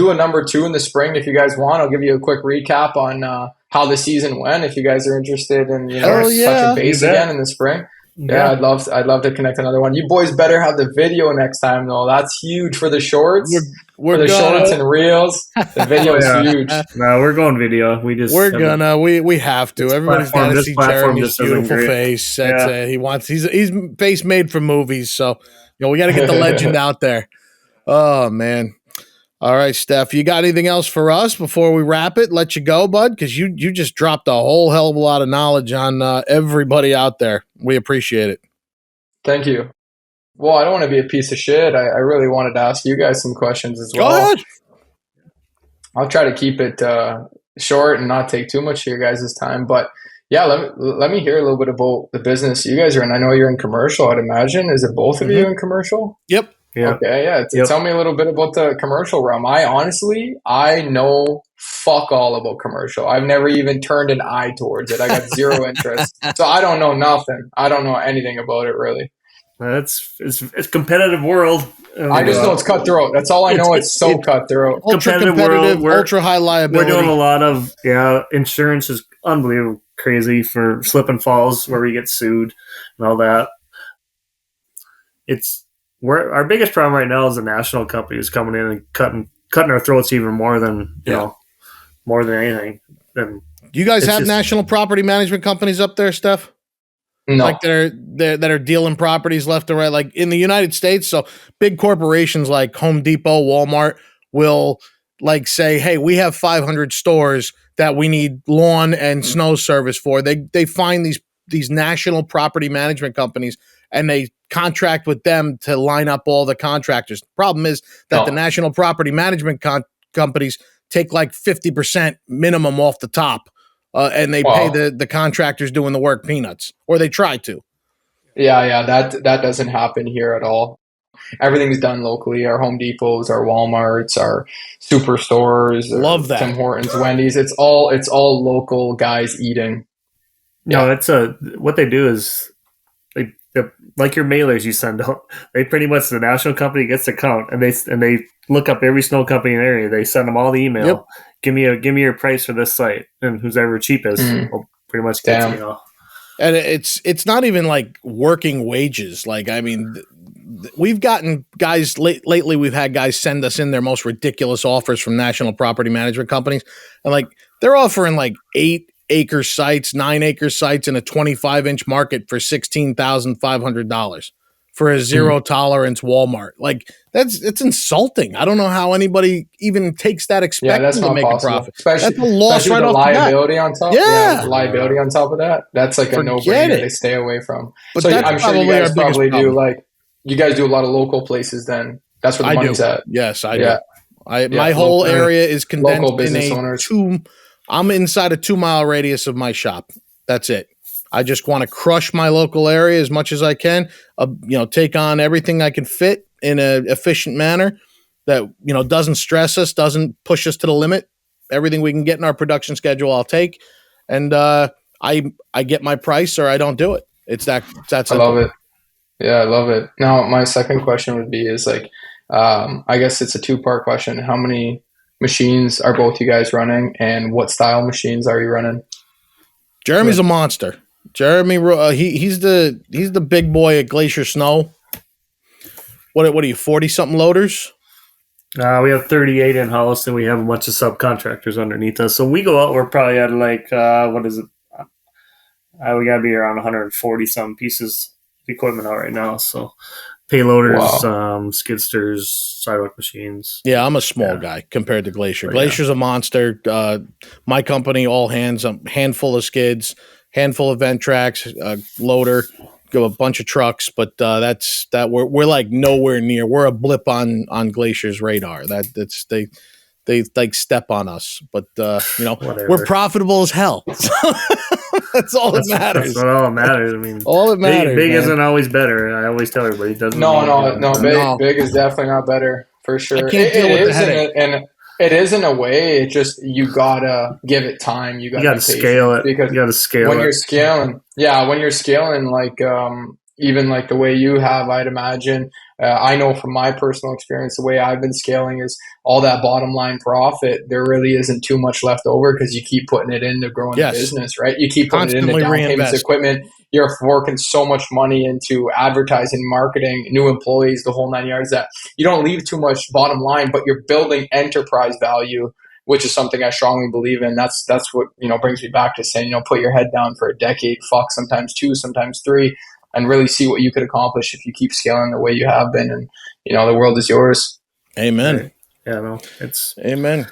[SPEAKER 1] a number 2 in the spring if you guys want. I'll give you a quick recap on how the season went if you guys are interested in touching base again in the spring. Yeah, I'd love to connect another one. You boys better have the video next time though. That's huge for the shorts.
[SPEAKER 2] We're
[SPEAKER 1] for the shorts and reels. The video is huge.
[SPEAKER 3] No, we're going video. We
[SPEAKER 2] have to. Everybody's got to see Jeremy's beautiful face. That's it. He's face made for movies. So we got to get the legend out there. Oh man. All right, Steph, you got anything else for us before we wrap it? Let you go, bud, because you just dropped a whole hell of a lot of knowledge on everybody out there. We appreciate it.
[SPEAKER 1] Thank you. Well, I don't want to be a piece of shit. I really wanted to ask you guys some questions as well.
[SPEAKER 2] Go ahead.
[SPEAKER 1] I'll try to keep it short and not take too much of your guys' time. But yeah, let me hear a little bit about the business you guys are in. I know you're in commercial, I'd imagine. Is it both of you in commercial?
[SPEAKER 2] Yep.
[SPEAKER 1] Yeah. Okay, yeah. Tell me a little bit about the commercial realm. I know fuck all about commercial. I've never even turned an eye towards it. I got zero interest. So I don't know nothing. I don't know anything about it really.
[SPEAKER 3] It's a competitive world.
[SPEAKER 1] I just know it's cutthroat. That's all I know. It's so cutthroat.
[SPEAKER 2] Ultra competitive, ultra high liability.
[SPEAKER 3] We're doing a lot of insurance is unbelievable. crazy for slip and falls where we get sued and all that. Our biggest problem right now is the national companies coming in and cutting our throats even more than more than anything. And
[SPEAKER 2] do you guys have national property management companies up there, Steph?
[SPEAKER 1] No.
[SPEAKER 2] Like that are dealing properties left and right, like in the United States. So big corporations like Home Depot, Walmart will like say, "Hey, we have 500 stores that we need lawn and snow service for." They find these national property management companies and they contract with them to line up all the contractors. The problem is that the national property management companies take like 50% minimum off the top. And they pay the contractors doing the work peanuts, or they try to.
[SPEAKER 1] Yeah, that doesn't happen here at all. Everything's done locally. Our Home Depots, our Walmarts, our superstores,
[SPEAKER 2] love that.
[SPEAKER 1] Tim Hortons, Wendy's. It's all local guys eating.
[SPEAKER 3] No, it's what they do is like your mailers you send out. They pretty much the national company gets the count, and they look up every snow company in the area. They send them all the email.
[SPEAKER 2] Yep.
[SPEAKER 3] Give me your price for this site, and who's ever cheapest will pretty much get
[SPEAKER 2] And it's not even like working wages. Like, I mean, we've gotten guys lately. We've had guys send us in their most ridiculous offers from national property management companies, and like they're offering like 8-acre sites, 9-acre sites in a 25-inch market for $16,500 for a zero tolerance Walmart. Like it's insulting. I don't know how anybody even takes that expecting to make a profit.
[SPEAKER 1] Especially,
[SPEAKER 2] that's a loss right off
[SPEAKER 1] liability on top.
[SPEAKER 2] Yeah.
[SPEAKER 1] Liability on top of that. That's like a no-brainer they stay away from.
[SPEAKER 2] But
[SPEAKER 1] so I'm sure you guys probably do you guys do a lot of local places then. That's where the money's at.
[SPEAKER 2] Yes, I do. My whole area is condensed
[SPEAKER 1] local business
[SPEAKER 2] in
[SPEAKER 1] owners.
[SPEAKER 2] I'm inside a 2-mile radius of my shop. That's it. I just want to crush my local area as much as I can. Take on everything I can fit in an efficient manner that doesn't stress us, doesn't push us to the limit. Everything we can get in our production schedule, I'll take, and I get my price or I don't do it. It's that simple.
[SPEAKER 1] I love it. Yeah, I love it. Now, my second question would be I guess it's a 2-part question. How many machines are both you guys running, and what style machines are you running?
[SPEAKER 2] Jeremy's a monster. Jeremy, he's the big boy at Glacier Snow. What are you, 40-something loaders?
[SPEAKER 3] We have 38 in house, and we have a bunch of subcontractors underneath us. So we go out. We're probably at what is it? We got to be around 140 some pieces of equipment out right now. So payloaders, skidsters, sidewalk machines.
[SPEAKER 2] Yeah, I'm a small guy compared to Glacier. Glacier's a monster. My company, all hands, a handful of skids, handful of vent tracks, loader, go a bunch of trucks, but we're like nowhere near. We're a blip on Glacier's radar. They like step on us, but we're profitable as hell. That's all that matters.
[SPEAKER 3] That's what all that matters. I mean,
[SPEAKER 2] all that matters.
[SPEAKER 3] Big isn't always better. I always tell everybody it doesn't.
[SPEAKER 1] No. Big is definitely not better for sure.
[SPEAKER 2] I can't deal with the headache.
[SPEAKER 1] And it is in a way. It just you gotta give it time. You gotta
[SPEAKER 3] scale it because you gotta scale
[SPEAKER 1] when you're scaling. Yeah, when you're scaling, even like the way you have, I'd imagine. I know from my personal experience, the way I've been scaling is all that bottom line profit. There really isn't too much left over because you keep putting it into growing the business, right? You keep putting it into down payments, equipment. You're working so much money into advertising, marketing, new employees, the whole 9 yards that you don't leave too much bottom line, but you're building enterprise value, which is something I strongly believe in. That's what brings me back to saying, put your head down for a decade, sometimes 2, sometimes 3. And really see what you could accomplish if you keep scaling the way you have been, and the world is yours.
[SPEAKER 2] Amen.
[SPEAKER 3] Right. Yeah, no, it's
[SPEAKER 2] amen.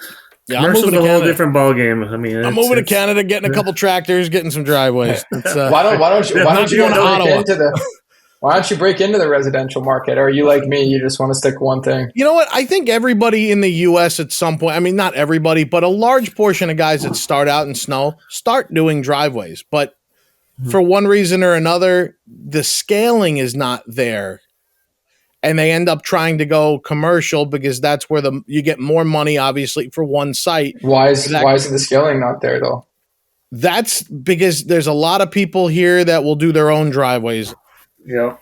[SPEAKER 2] Yeah,
[SPEAKER 3] commercial's a whole different ball game. I mean,
[SPEAKER 2] I'm moving to Canada, getting a couple tractors, getting some driveways.
[SPEAKER 1] Why don't you break into the residential market? Or are you like me? You just want to stick to one thing?
[SPEAKER 2] You know what? I think everybody in the U.S. at some point, I mean, not everybody, but a large portion of guys that start out in snow start doing driveways, but for one reason or another, the scaling is not there. And they end up trying to go commercial because that's where you get more money, obviously, for one site.
[SPEAKER 1] Why is the scaling not there, though?
[SPEAKER 2] That's because there's a lot of people here that will do their own driveways.
[SPEAKER 3] Yeah.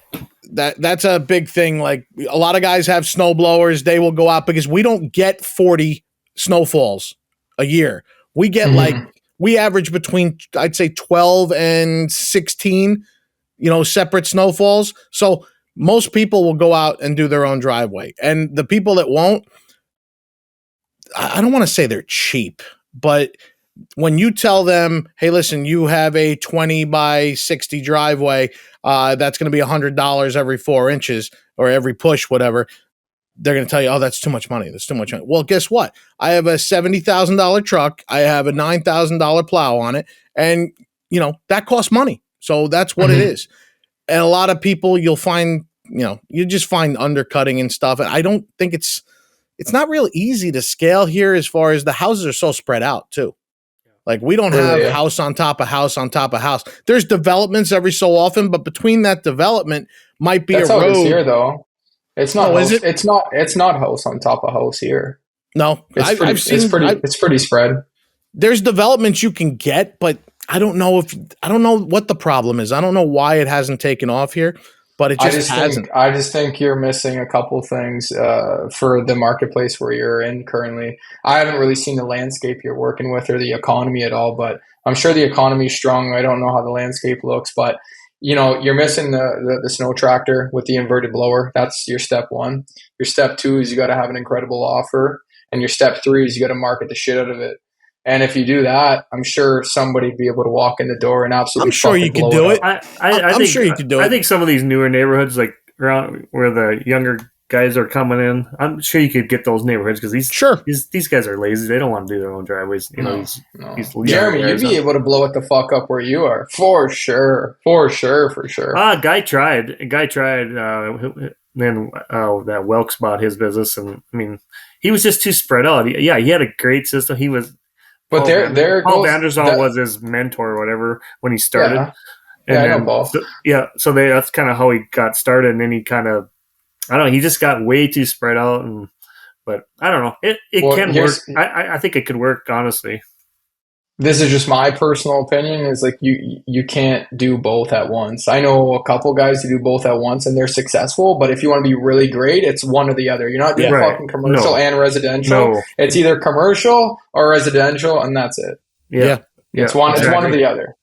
[SPEAKER 2] That's a big thing. Like a lot of guys have snow blowers. They will go out because we don't get 40 snowfalls a year. We get we average between, I'd say 12 and 16, separate snowfalls. So most people will go out and do their own driveway. And the people that won't, I don't want to say they're cheap, but when you tell them, hey, listen, you have a 20 by 60 driveway, that's going to be $100 every 4 inches or every push, whatever, they're going to tell you, oh, that's too much money. That's too much money. Well, guess what? I have a $70,000 truck. I have a $9,000 plow on it. And, that costs money. So that's what it is. And a lot of people you'll find, you just find undercutting and stuff. And I don't think it's not real easy to scale here as far as the houses are so spread out too. Like we don't have house on top of house on top of house. There's developments every so often, but between that development might be
[SPEAKER 1] That's
[SPEAKER 2] a road.
[SPEAKER 1] How it is here, though. It's not.
[SPEAKER 2] Is it?
[SPEAKER 1] It's not house on top of house here.
[SPEAKER 2] No,
[SPEAKER 1] it's pretty spread.
[SPEAKER 2] There's developments you can get, but I don't know what the problem is. I don't know why it hasn't taken off here, but it just hasn't.
[SPEAKER 1] I just think you're missing a couple things for the marketplace where you're in currently. I haven't really seen the landscape you're working with or the economy at all, but I'm sure the economy is strong. I don't know how the landscape looks, but you're missing the snow tractor with the inverted blower. That's your step one. Your step two is you got to have an incredible offer, and your step three is you got to market the shit out of it. And if you do that, I'm sure somebody would be able to walk in the door and absolutely.
[SPEAKER 2] I'm sure you could do it.
[SPEAKER 3] I'm sure you could do it. I think some of these newer neighborhoods, like around where the younger guys are coming in, I'm sure you could get those neighborhoods because these guys are lazy. They don't want to do their own driveways.
[SPEAKER 1] No. Jeremy, you'd be able to blow it the fuck up where you are for sure.
[SPEAKER 3] Guy tried. Then that Welks bought his business, and I mean, he was just too spread out. He had a great system. He was.
[SPEAKER 1] But
[SPEAKER 3] Paul Vanderzal was his mentor or whatever when he started.
[SPEAKER 1] Yeah, I know Paul.
[SPEAKER 3] So that's kind of how he got started, and then he kind of, I don't know, he just got way too spread out. But I don't know, it can work. I think it could work, honestly.
[SPEAKER 1] This is just my personal opinion, is like you can't do both at once. I know a couple guys who do both at once and they're successful, but if you want to be really great, it's one or the other. You're not doing fucking commercial and residential. No. It's either commercial or residential, and that's it.
[SPEAKER 2] Yeah.
[SPEAKER 1] It's one or the other.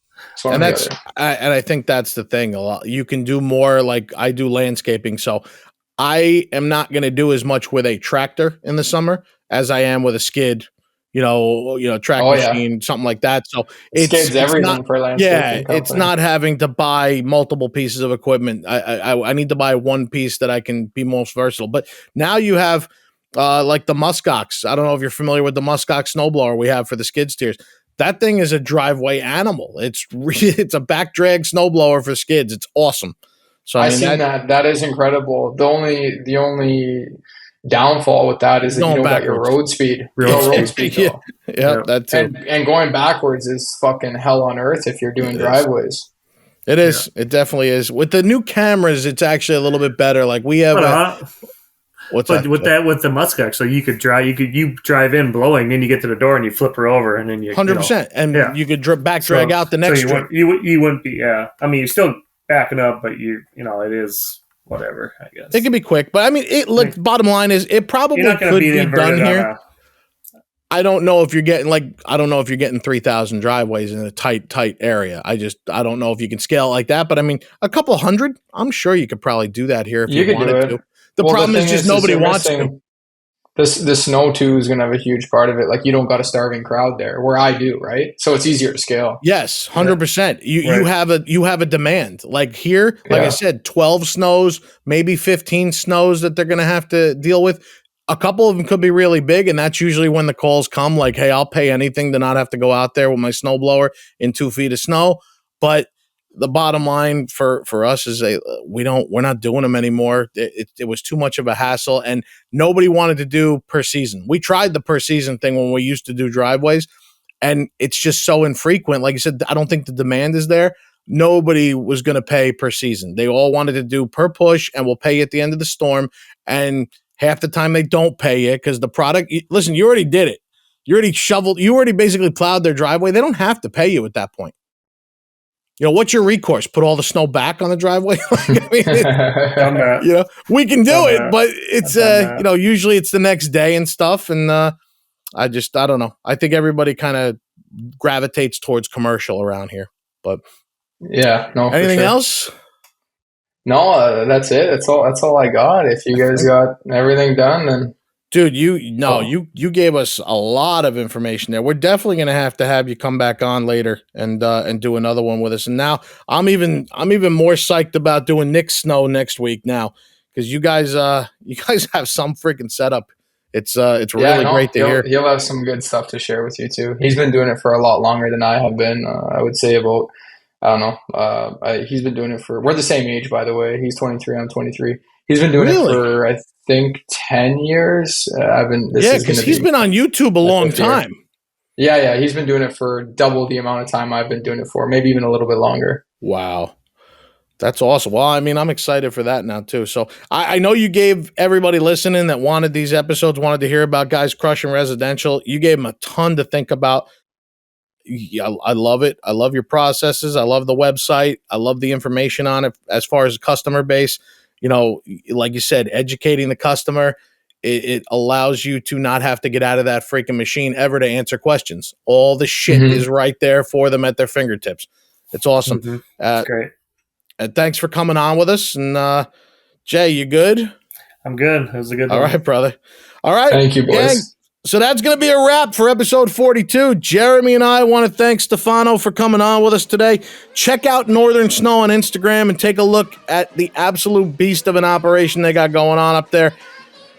[SPEAKER 2] And I think that's the thing. A lot you can do more. Like I do landscaping, so I am not going to do as much with a tractor in the summer as I am with a skid. Track machine, something like that. So
[SPEAKER 1] it's everything for landscaping.
[SPEAKER 2] Yeah, it's not having to buy multiple pieces of equipment. I need to buy one piece that I can be most versatile. But now you have like the muskox. I don't know if you're familiar with the muskox snowblower we have for the skid steers. That thing is a driveway animal. It's a back drag snowblower for skids. It's awesome. So
[SPEAKER 1] I've seen that. That is incredible. The only downfall with that is that you don't got your road speed. Road speed.
[SPEAKER 2] Yeah, that too.
[SPEAKER 1] And going backwards is fucking hell on earth if you're doing driveways.
[SPEAKER 2] It is. Yeah. It definitely is. With the new cameras, it's actually a little bit better. Like we have
[SPEAKER 3] with the muskox, so you could drive in blowing, then you get to the door and you flip her over, and then you
[SPEAKER 2] 100%, and you could drag out the next.
[SPEAKER 3] So you wouldn't be. Yeah, I mean, you're still backing up, but it is. Whatever, I guess.
[SPEAKER 2] It can be quick, but I mean, bottom line is it probably could be done here. I don't know if you're getting 3,000 driveways in a tight area. I don't know if you can scale it like that, but I mean, a couple hundred, I'm sure you could probably do that here if you wanted to. The problem is just nobody wants to.
[SPEAKER 1] The snow too is going to have a huge part of it. Like you don't got a starving crowd there, where I do, right? So it's easier to scale.
[SPEAKER 2] Yes, 100%. You have a demand. Like here, I said, 12 snows, maybe 15 snows that they're going to have to deal with. A couple of them could be really big, and that's usually when the calls come. Like, hey, I'll pay anything to not have to go out there with my snowblower in 2 feet of snow. But the bottom line for us is we're not doing them anymore. It was too much of a hassle, and nobody wanted to do per season. We tried the per season thing when we used to do driveways, and it's just so infrequent. Like you said, I don't think the demand is there. Nobody was going to pay per season. They all wanted to do per push, and we'll pay you at the end of the storm. And half the time they don't pay you because the product. Listen, you already did it. You already shoveled. You already basically plowed their driveway. They don't have to pay you at that point. What's your recourse? Put all the snow back on the driveway? We can do it, but it's, usually it's the next day and stuff. And I don't know. I think everybody kind of gravitates towards commercial around here. But
[SPEAKER 1] yeah, no.
[SPEAKER 2] Anything
[SPEAKER 1] for sure.
[SPEAKER 2] else?
[SPEAKER 1] No, that's it. That's all I got. If you guys got everything done, then
[SPEAKER 2] dude, you gave us a lot of information there. We're definitely going to have you come back on later and do another one with us. And now I'm even more psyched about doing Nick's snow next week now, because you guys have some freaking setup. It's really great to hear.
[SPEAKER 1] He'll have some good stuff to share with you too. He's been doing it for a lot longer than I have been. I would say about, I don't know. He's been doing it for, we're the same age, by the way. He's 23, I'm 23. He's been doing it for, I think, 10 years.
[SPEAKER 2] Because he's been on YouTube a long time.
[SPEAKER 1] Yeah. He's been doing it for double the amount of time I've been doing it for, maybe even a little bit longer.
[SPEAKER 2] Wow. That's awesome. Well, I mean, I'm excited for that now too. So I know you gave everybody listening that wanted these episodes, wanted to hear about guys crushing residential. You gave them a ton to think about. I love it. I love your processes. I love the website. I love the information on it as far as the customer base. You know, like you said, educating the customer, it allows you to not have to get out of that freaking machine ever to answer questions. All the shit is right there for them at their fingertips. It's awesome.
[SPEAKER 3] That's great.
[SPEAKER 2] And thanks for coming on with us. And Jay, you good?
[SPEAKER 3] I'm good. It was a good one.
[SPEAKER 2] All right, brother. All right.
[SPEAKER 1] Thank you, boys.
[SPEAKER 2] Gang. So that's going to be a wrap for episode 42. Jeremy and I want to thank Stefano for coming on with us today. Check out Northern Snow on Instagram and take a look at the absolute beast of an operation they got going on up there.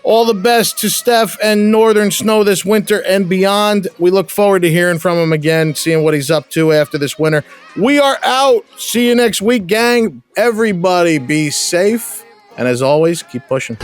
[SPEAKER 2] All the best to Steph and Northern Snow this winter and beyond. We look forward to hearing from him again, seeing what he's up to after this winter. We are out. See you next week, gang. Everybody be safe. And as always, keep pushing.